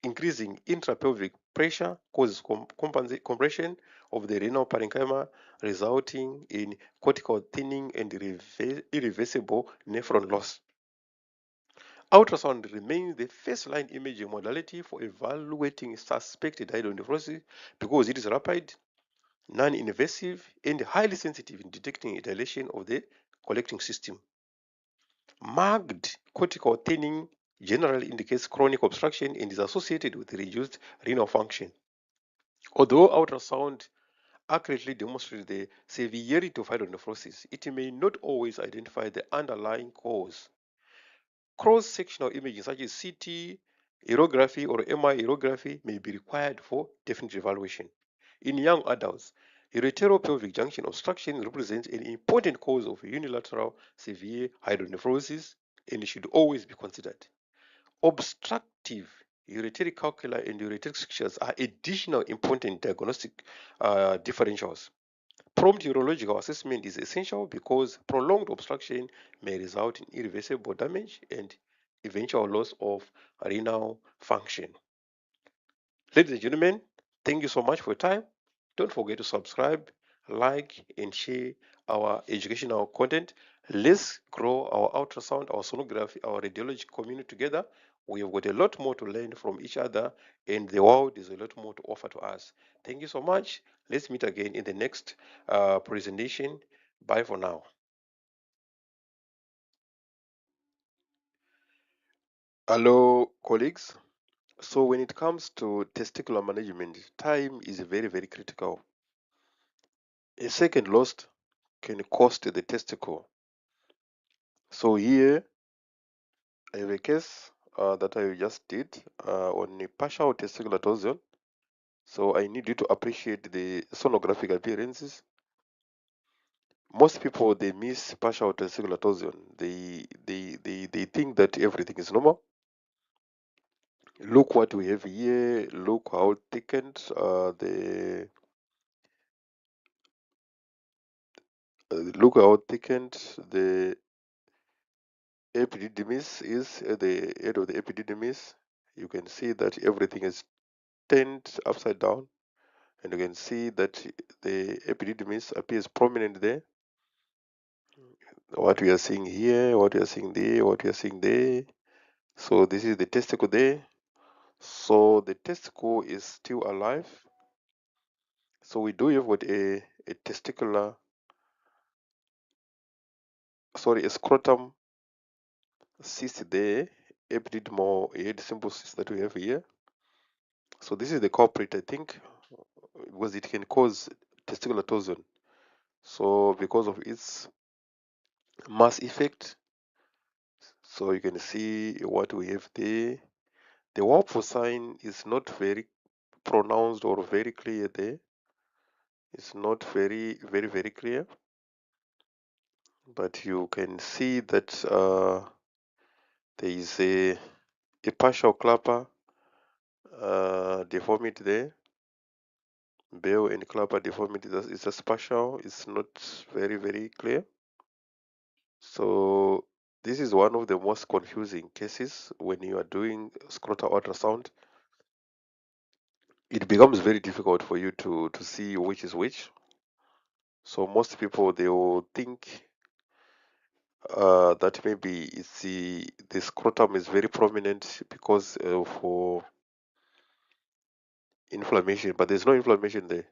increasing intrapelvic pressure causes compression of the renal parenchyma, resulting in cortical thinning and irreversible nephron loss. Ultrasound remains the first-line imaging modality for evaluating suspected hydronephrosis because it is rapid, non-invasive, and highly sensitive in detecting a dilation of the collecting system. Marked cortical thinning generally indicates chronic obstruction and is associated with reduced renal function. Although ultrasound accurately demonstrates the severity of hydronephrosis, it may not always identify the underlying cause. Cross-sectional imaging such as CT aerography or MI aerography may be required for definite evaluation. In young adults, Ureteropelvic junction obstruction represents an important cause of unilateral severe hydronephrosis and should always be considered. Obstructive ureteric calculi and ureteric strictures are additional important diagnostic differentials. Prompt urological assessment is essential because prolonged obstruction may result in irreversible damage and eventual loss of renal function. Ladies and gentlemen, thank you so much for your time. Don't forget to subscribe, like, and share our educational content. Let's grow our ultrasound, our sonography, our radiology community together. We have got a lot more to learn from each other, and the world is a lot more to offer to us. Thank you so much. Let's meet again in the next presentation. Bye for now. Hello, colleagues. So when it comes to testicular management, time is very, very critical. A second lost can cost the testicle. So here I have a case that I just did on a partial testicular torsion. So I need you to appreciate the sonographic appearances. Most people, they miss partial testicular torsion. They think that everything is normal. Look what we have here. Look how thickened look how thickened the epididymis is at the head of the epididymis. You can see that everything is turned upside down, and you can see that the epididymis appears prominent there. What we are seeing here, what we are seeing there, what we are seeing there. So this is the testicle there. So the testicle is still alive. So we do have what a testicular, sorry, a scrotum cyst there, epididymal head simple cyst that we have here. So this is the culprit, I think, because it can cause testicular torsion. So because of its mass effect, so you can see what we have there. The Warpful sign is not very pronounced or very clear there. It's not very clear, but you can see that there is a partial clapper deformity there. Bell and clapper deformity is just partial. It's not very clear. So this is one of the most confusing cases when you are doing scrotal ultrasound. It becomes very difficult for you to see which is which. So most people, they will think that maybe it's the scrotum is very prominent because of inflammation, but there's no inflammation there.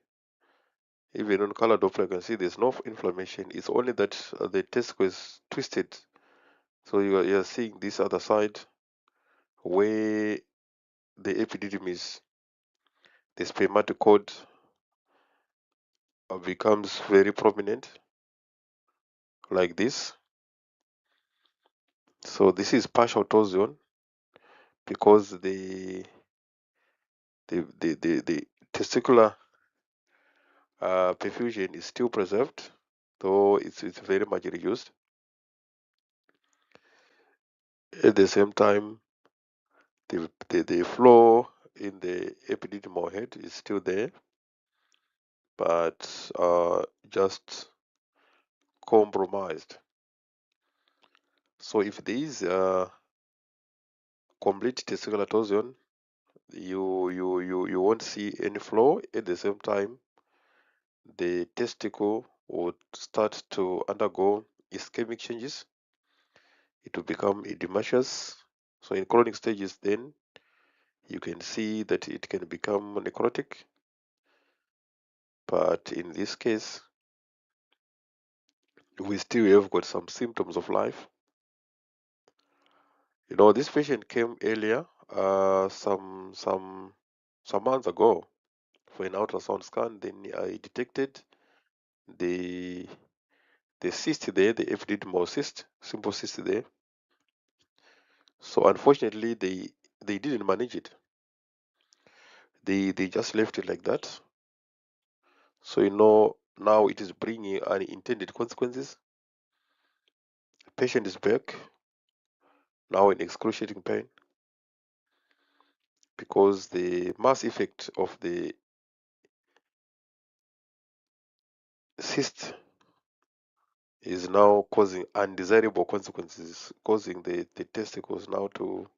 Even on color Doppler, you can see there's no inflammation. It's only that the testicle is twisted. So you are seeing this other side where the epididymis, the spermatic cord, becomes very prominent, like this. So this is partial torsion because the testicular perfusion is still preserved, though it's very much reduced. At the same time, the flow in the epididymal head is still there, but just compromised. So if there is complete testicular torsion, you won't see any flow. At the same time, the testicle would start to undergo ischemic changes. It will become edematous. So in chronic stages, then you can see that it can become necrotic. But in this case, we still have got some symptoms of life. You know, this patient came earlier, some months ago, for an ultrasound scan. Then I detected the cyst there, the epididymal cyst, simple cyst there. So unfortunately, they didn't manage it. They just left it like that. So you know now it is bringing unintended consequences. The patient is back now in excruciating pain because the mass effect of the cyst is now causing undesirable consequences, causing the testicles now to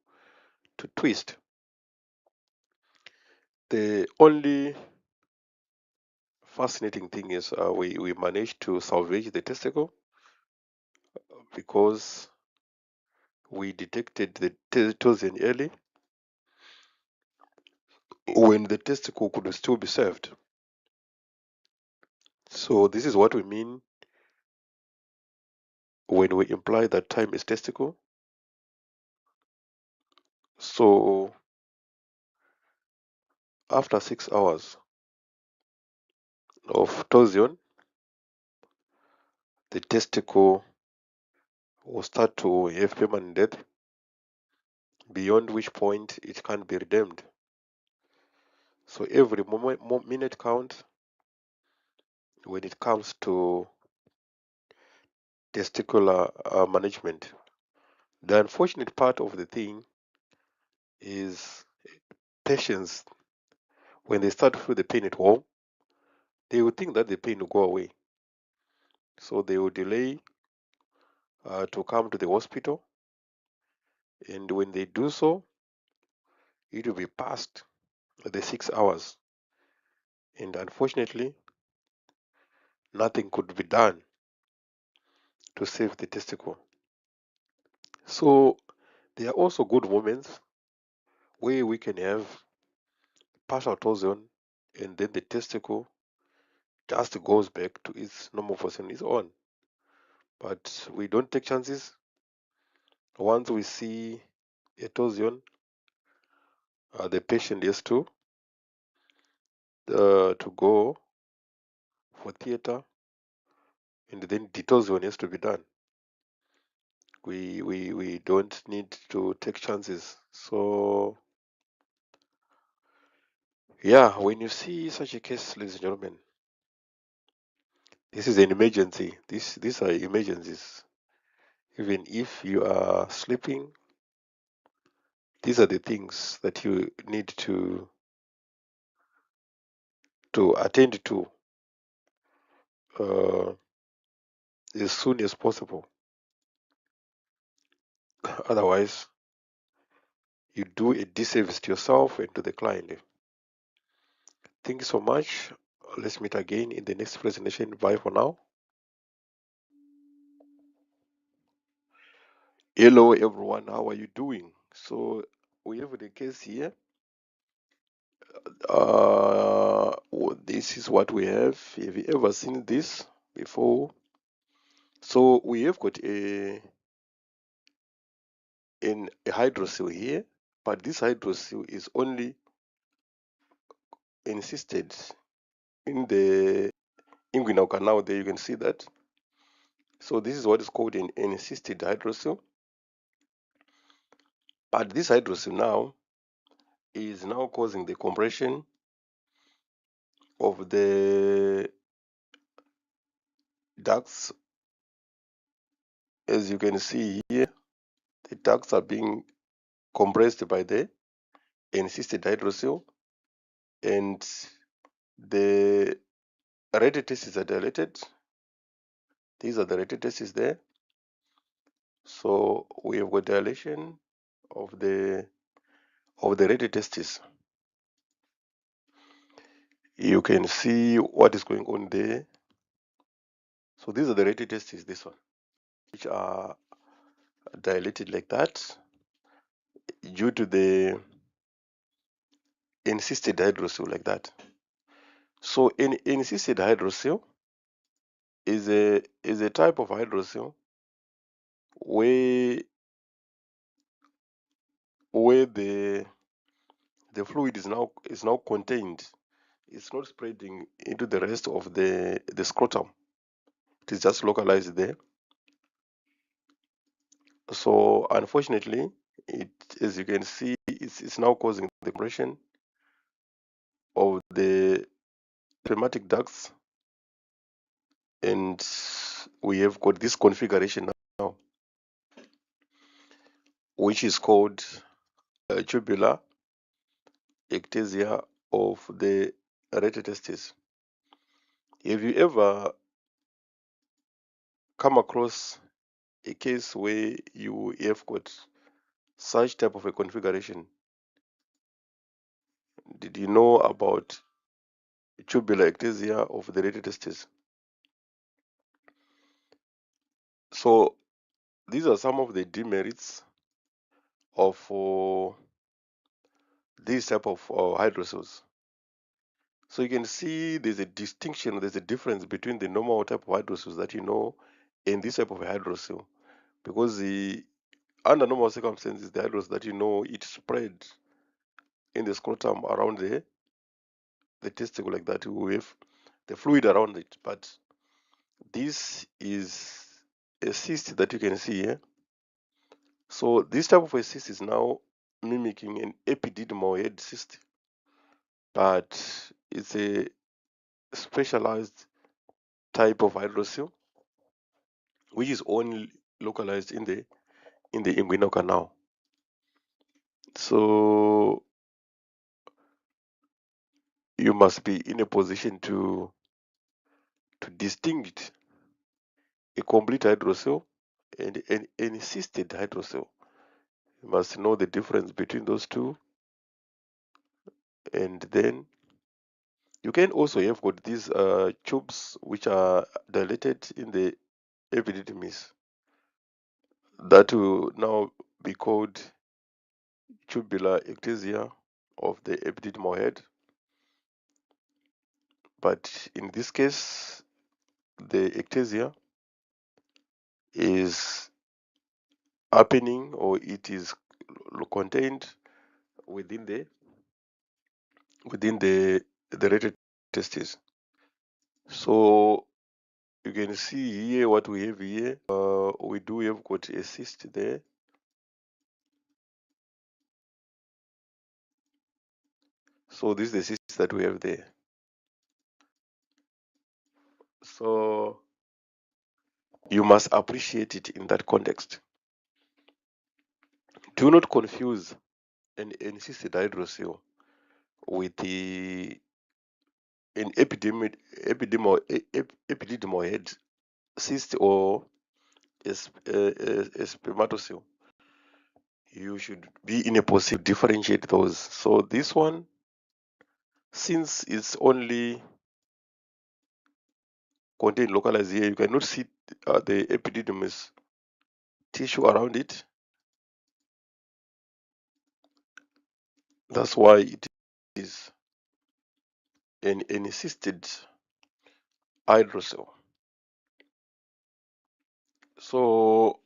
twist. The only fascinating thing is we managed to salvage the testicle because we detected the toxin early when the testicle could still be saved. So this is what we mean when we imply that time is testicle. So after 6 hours of torsion, the testicle will start to have permanent death, beyond which point it can't be redeemed. So every minute count when it comes to testicular management. The unfortunate part of the thing is patients, when they start to feel the pain at home, they will think that the pain will go away. So they will delay to come to the hospital, and when they do so, it will be past the 6 hours, and unfortunately nothing could be done to save the testicle. So there are also good moments where we can have partial torsion and then the testicle just goes back to its normal position on its own. But we don't take chances. Once we see a torsion, the patient has to go for theater, and then detorsion has to be done. We don't need to take chances. So yeah, when you see such a case, ladies and gentlemen, this is an emergency. These are emergencies. Even if you are sleeping, these are the things that you need to attend to as soon as possible. Otherwise, you do a disservice to yourself and to the client. Thank you so much. Let's meet again in the next presentation. Bye for now. Hello everyone, how are you doing? So we have the case here. This is what we have. Have you ever seen this before? So we have got a hydrocele here, but this hydrocele is only encysted in the inguinal canal. There you can see that. So this is what is called an encysted hydrocele. But this hydrocele now is now causing the compression of the ducts. As you can see here, the ducts are being compressed by the encysted hydrocele, and the radiotestes are dilated. These are the radiotestes there. So we have got dilation of the radiotestes. You can see what is going on there. So these are the radiotestes, this one, which are dilated like that due to the encysted hydrocele like that. So encysted hydrocele is a type of hydrocele where the fluid is now contained. It's not spreading into the rest of the scrotum. It is just localized there. So unfortunately, as you can see, it's now causing the compression of the spermatic ducts, and we have got this configuration now, which is called tubular ectasia of the right testis. Have you ever come across a case where you have got such type of a configuration? Did you know about tubular ectasia of the right testis? So these are some of the demerits of these type of hydrocele. So you can see there's a distinction, there's a difference between the normal type of hydrocele that you know and this type of hydrocele, because under normal circumstances, the hydrocele that you know, it spread in the scrotum around the testicle like that, with the fluid around it. But this is a cyst that you can see here. So this type of a cyst is now mimicking an epididymal head cyst, but it's a specialized type of hydrocele which is only localized in the inguinal canal. So you must be in a position to distinguish a complete hydrocele and an assisted hydrocele. You must know the difference between those two, and then you can also have got these tubes which are dilated in the epididymis. That will now be called tubular ectasia of the epididymal head. But in this case, the ectasia is happening, or it is contained within the right testis. So you can see here what we have here. We do have got a cyst there. So this is the cyst that we have there. So you must appreciate it in that context. Do not confuse an encysted hydrocele with an epididymal head cyst or a spermatocele. You should be in a position to differentiate those. So this one, since it's only contained localized here, you cannot see the epididymis tissue around it. That's why it is an encysted hydrocele. So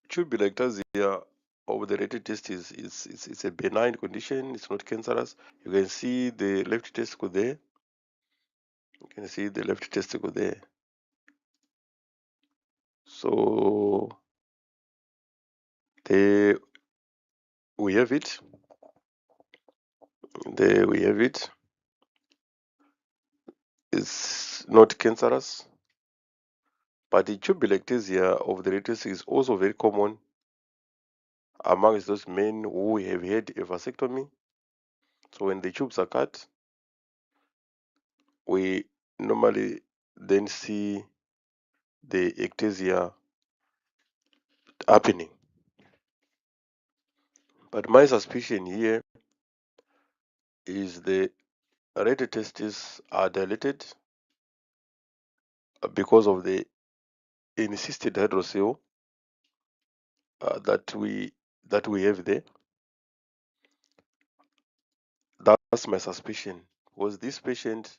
tubular ectasia of the right testis it's a benign condition. It's not cancerous. You can see the left testicle there. You can see the left testicle there. So there we have it. There we have it. It's not cancerous, but the tubular ectasia of the right testicle is also very common amongst those men who have had a vasectomy. So when the tubes are cut, we normally then see the ectasia happening. But my suspicion here is the right testes are dilated because of the encysted hydrocele that we have there. That's my suspicion, because this patient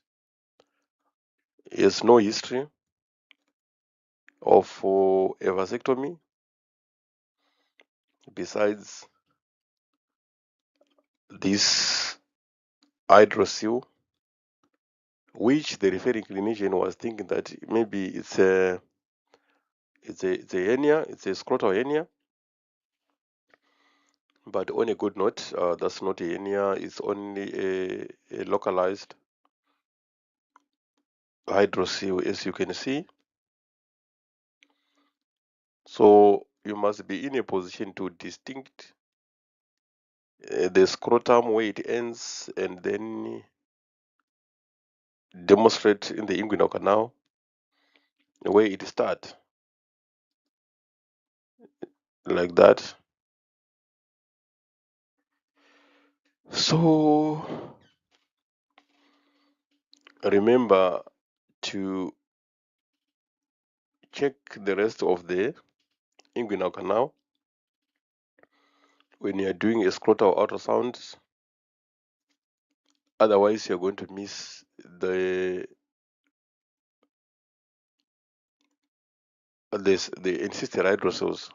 has no history of a vasectomy besides this hydrocele, which the referring clinician was thinking that maybe it's a hernia, it's a scrotal hernia. But on a good note, that's not a hernia, it's only a localized hydrocele, as you can see. So you must be in a position to distinct the scrotum where it ends, and then demonstrate in the inguinal canal where it starts, like that. So remember to check the rest of the inguinal canal when you are doing a scrotal ultrasound. Otherwise, you're going to miss the insisted hydroceles,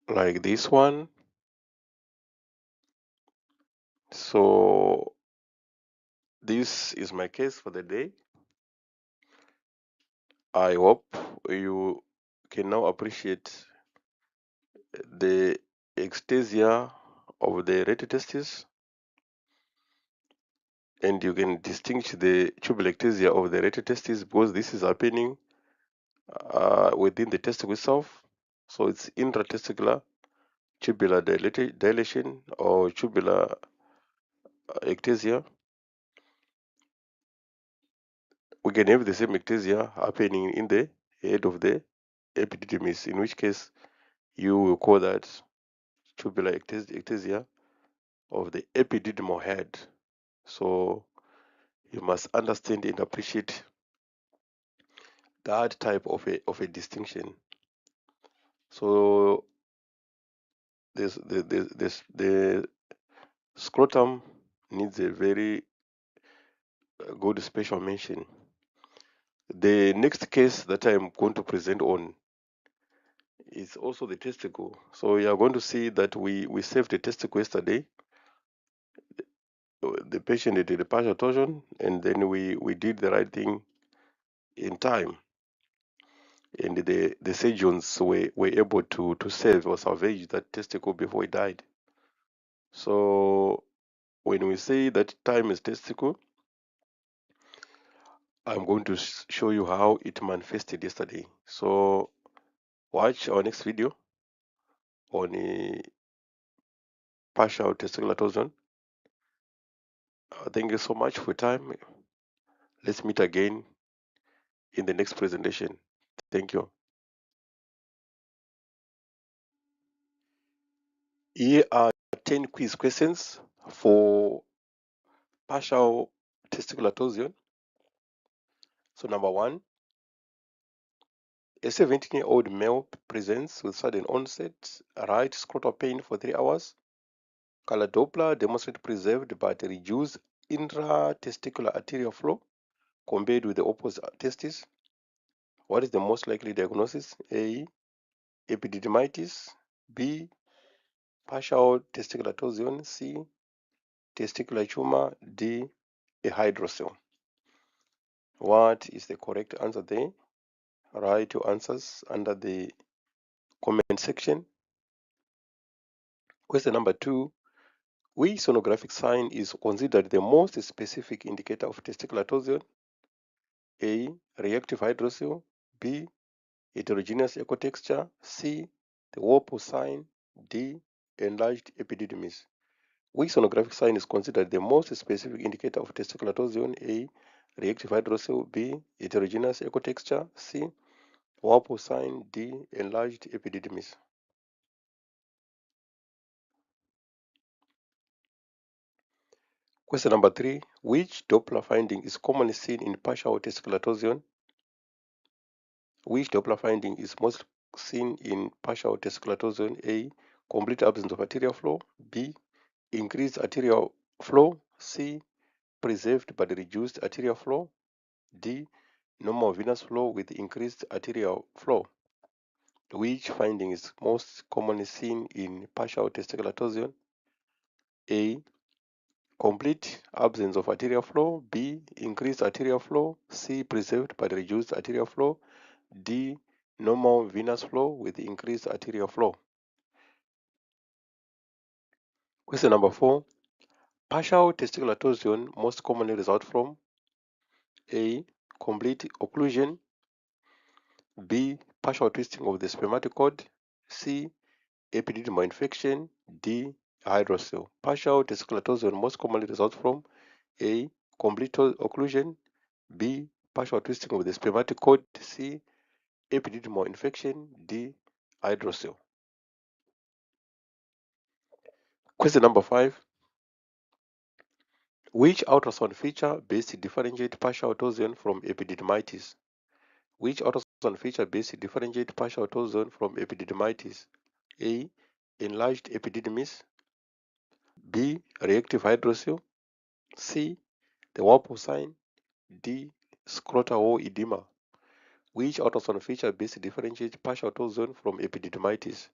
like this one. So this is my case for the day. I hope you can now appreciate the ectasia of the retitestis, and you can distinguish the tubular ectasia of the retitestis because this is happening within the testicle itself. So it's intratesticular tubular dilation or tubular ectasia. We can have the same ectasia happening in the head of the epididymis, in which case you will call that tubular ectasia of the epididymal head. So you must understand and appreciate that type of a distinction. So the scrotum needs a very good special mention. The next case that I'm going to present on is also the testicle. So you are going to see that we saved the testicle yesterday. The patient did a partial torsion, and then we did the right thing in time, and the surgeons were able to save or salvage that testicle before it died. So when we say that time is testicle, I'm going to show you how it manifested yesterday. So watch our next video on a partial testicular torsion. Thank you so much for your time. Let's meet again in the next presentation. Thank you. Here are 10 quiz questions for partial testicular torsion. So number 1, a 17-year-old male presents with sudden onset right scrotal pain for 3 hours. Color Doppler demonstrates preserved but reduced intratesticular arterial flow compared with the opposite testis. What is the most likely diagnosis? A. Epididymitis. B. Partial testicular torsion. C. Testicular tumor. D. A hydrocele. What is the correct answer there? Write your answers under the comment section. Question number 2. Which sonographic sign is considered the most specific indicator of testicular torsion? A. Reactive hydrocele. B. Heterogeneous echo texture. C. The Whipple sign. D. Enlarged epididymis. Which sonographic sign is considered the most specific indicator of testicular torsion? A. Reactive hydrocele. B. Heterogeneous echo texture. C. Whipple sign. D. Enlarged epididymis. Question number 3. Which Doppler finding is commonly seen in partial testicular torsion? Which Doppler finding is most seen in partial testicular torsion? A. Complete absence of arterial flow. B. Increased arterial flow. C. Preserved but reduced arterial flow. D. Normal venous flow with increased arterial flow. Which finding is most commonly seen in partial testicular torsion? A. Complete absence of arterial flow. B. Increased arterial flow. C. Preserved but reduced arterial flow. D. Normal venous flow with increased arterial flow. Question number 4. Partial testicular torsion most commonly result from A. Complete occlusion, B. Partial twisting of the spermatic cord, C. Epididymal infection, D. Hydrocele. Partial testicular torsion most commonly result from A. Complete occlusion, B. Partial twisting of the spermatic cord, C. Epididymal infection, D. Hydrocele. Question number 5. Which ultrasound feature best differentiate partial torsion from epididymitis? Which ultrasound feature best differentiate partial torsion from epididymitis? A. Enlarged epididymis, B. Reactive hydrocele, C. The Warpole sign, D. Scrotal wall edema. Which ultrasound feature best differentiate partial torsion from epididymitis?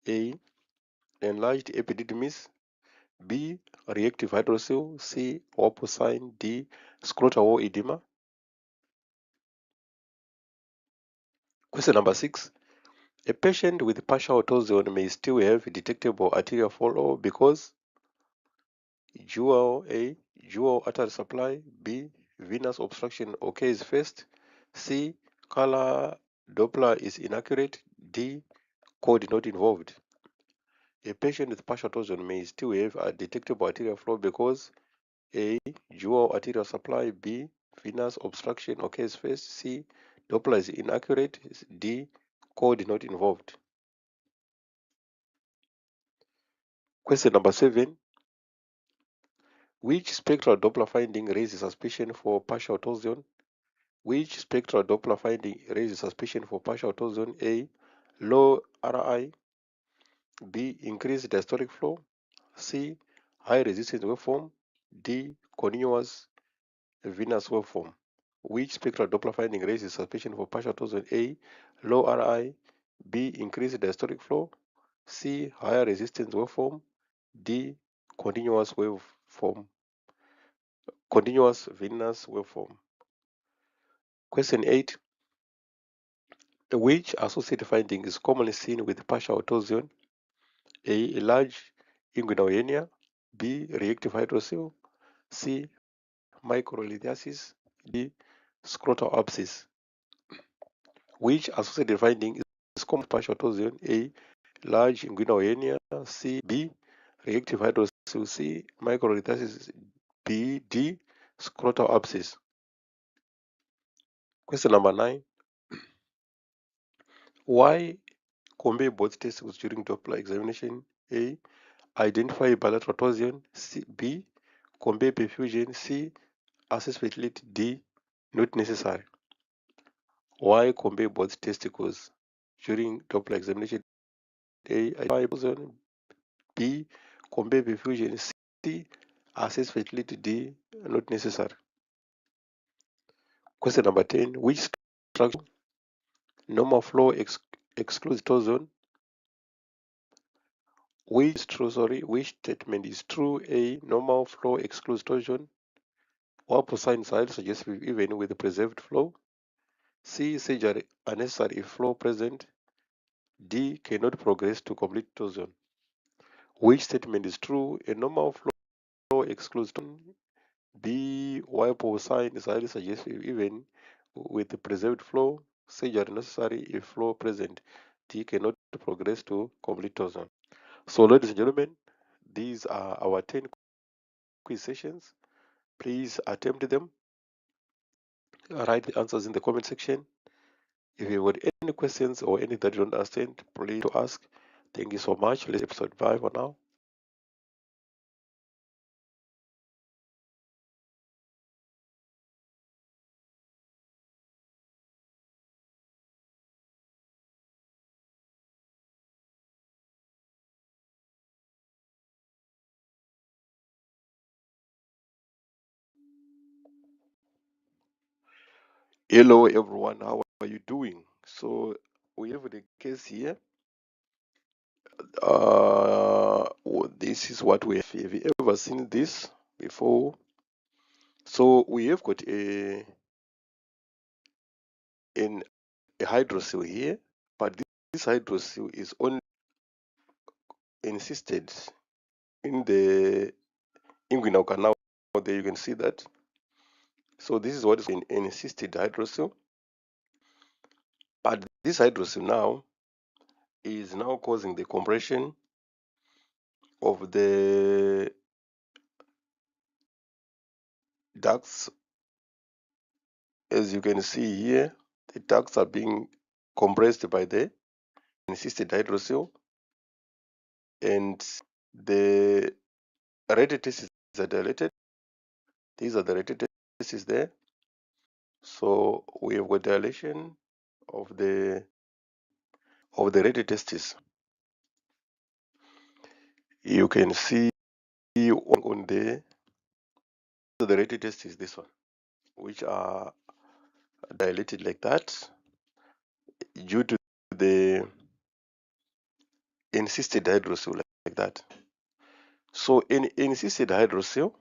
A. Enlarged epididymis, B. Reactive hydrocele, C. Warpole sign, D. Scrotal wall edema. Question number 6. A patient with partial torsion may still have detectable arterial follow because A. Dual artery supply, B. Venous obstruction occurs first, C. Color Doppler is inaccurate, D. Code not involved. A patient with partial torsion may still have a detectable arterial flow because A. Dual arterial supply, B. Venous obstruction occurs first, C. Doppler is inaccurate, D. Code not involved. Question number 7. Which spectral Doppler finding raises suspicion for partial torsion? Which spectral Doppler finding raises suspicion for partial torsion? A. Low RI, B. Increased diastolic flow, C. High resistance waveform, D. Continuous venous waveform. Which spectral Doppler finding raises suspicion for partial torsion? A. Low RI, B. Increased diastolic flow, C. Higher resistance waveform, D. Continuous venous waveform. Question 8. Which associated finding is commonly seen with partial torsion? A. Large inguinal hernia, B. Reactive hydrocele, C. Microlithiasis, D. Scrotal abscess. Which associated finding is common with partial torsion? A. Large inguinal hernia, B. Reactive hydrocele, C. Microlithiasis, D. Scrotal abscess. Question number 9. Why convey both testicles during Doppler examination? A. Identify bilateral torsion, B. Convey perfusion, C. Assess fertility, D. Not necessary. Why convey both testicles during Doppler examination? A. Identify torsion, B. Convey perfusion, C. Assess fertility, D. Not necessary. Question number 10. Which structure normal flow excludes torsion? Which statement is true? A. Normal flow excludes torsion. Warpole sign is highly suggestive even with preserved flow. C. Surgery unnecessary if flow present. D. Cannot progress to complete torsion. Which statement is true? A normal flow excludes torsion. B. Warpole sign is highly suggestive even with preserved flow. Surgery necessary if flow present. D. Cannot progress to complete torsion. So, ladies and gentlemen, these are our 10 quiz sessions. Please attempt them. Write the answers in the comment section. If you have any questions or anything that you don't understand, please to ask. Thank you so much. Let's episode 5 for now. Hello everyone, how are you doing? So we have the case here. This is what we have. Have you ever seen this before? So we have got a hydrocele here, but this hydrocele is only insisted in the inguinal canal. There you can see that. So this is what is an encysted hydrocele. But this hydrocele now is now causing the compression of the ducts. As you can see here, the ducts are being compressed by the encysted hydrocele, and the radiotestes are dilated. These are the radiotestes there. So we have got dilation of the radiotestes. You can see on the radiotestes, this one, which are dilated like that due to the encysted hydrocele like that. So in encysted hydrocele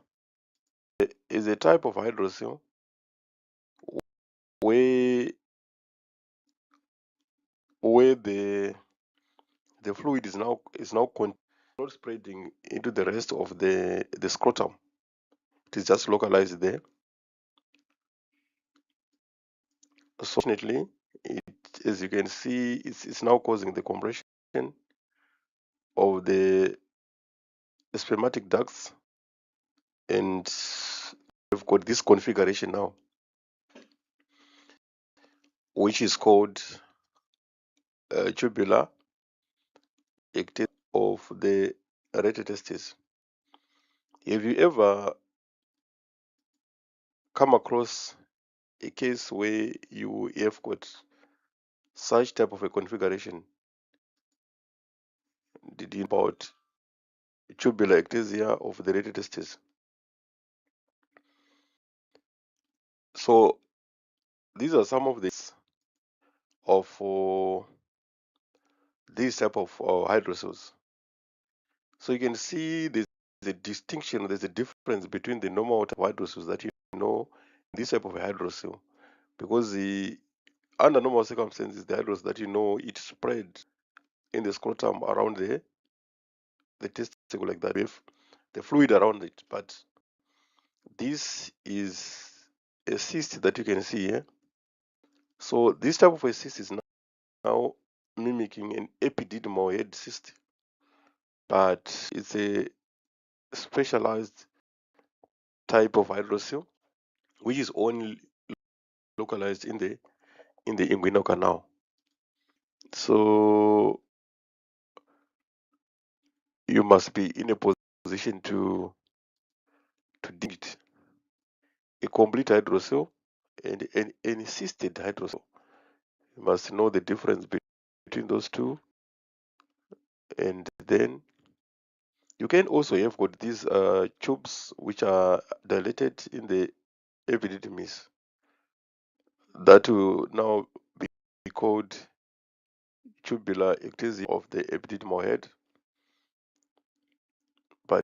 is a type of hydrocele where the fluid is now not spreading into the rest of the scrotum. It is just localized there. So fortunately, as you can see, it's now causing the compression of the spermatic ducts, and we've got this configuration now, which is called tubular ectasia of the radiotestes. Have you ever come across a case where you have got such type of a configuration? Did you know about tubular ectasia of the radiotestes? So these are some of these of these type of hydroceles. So you can see there's a distinction, there's a difference between the normal type of hydroceles that you know, this type of hydrocele, because under normal circumstances, the hydrocele that you know, it spread in the scrotum around the testicle like that, with the fluid around it. But this is a cyst that you can see here. So this type of a cyst is now mimicking an epididymal head cyst, but it's a specialized type of hydrocele which is only localized in the inguinal canal. So you must be in a position to detect a complete hydrocele and an encysted hydrocele. You must know the difference between those two, and then you can also have got these tubes which are dilated in the epididymis. That will now be called tubular ectasia of the epididymal head. But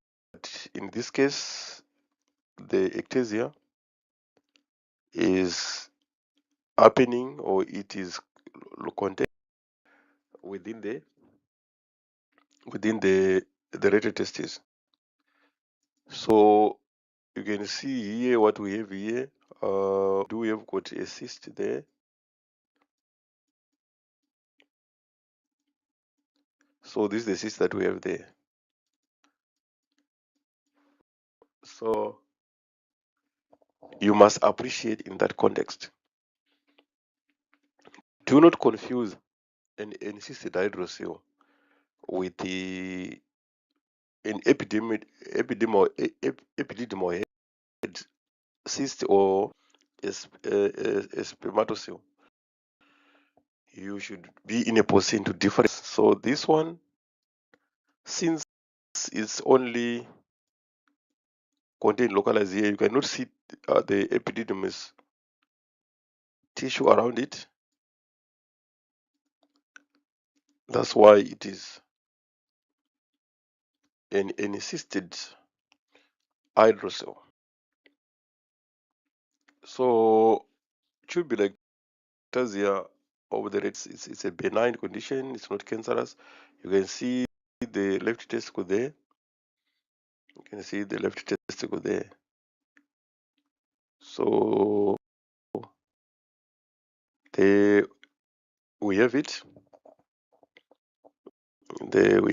in this case, the ectasia is happening, or it is contained within the radiotestes. So you can see here what we have here. Do we have got a cyst there? So this is the cyst that we have there. So you must appreciate in that context. Do not confuse an encysted hydrocele with an epididymal head cyst or a spermatocele. You should be in a position to differentiate. So this one, since it's only contained localized here, you cannot see the epididymis tissue around it. That's why it is an encysted hydrocele. So tubular ectasia of the reds, it's a benign condition. It's not cancerous. You can see the left testicle there. You can see the left testicle there. So there we have it. There we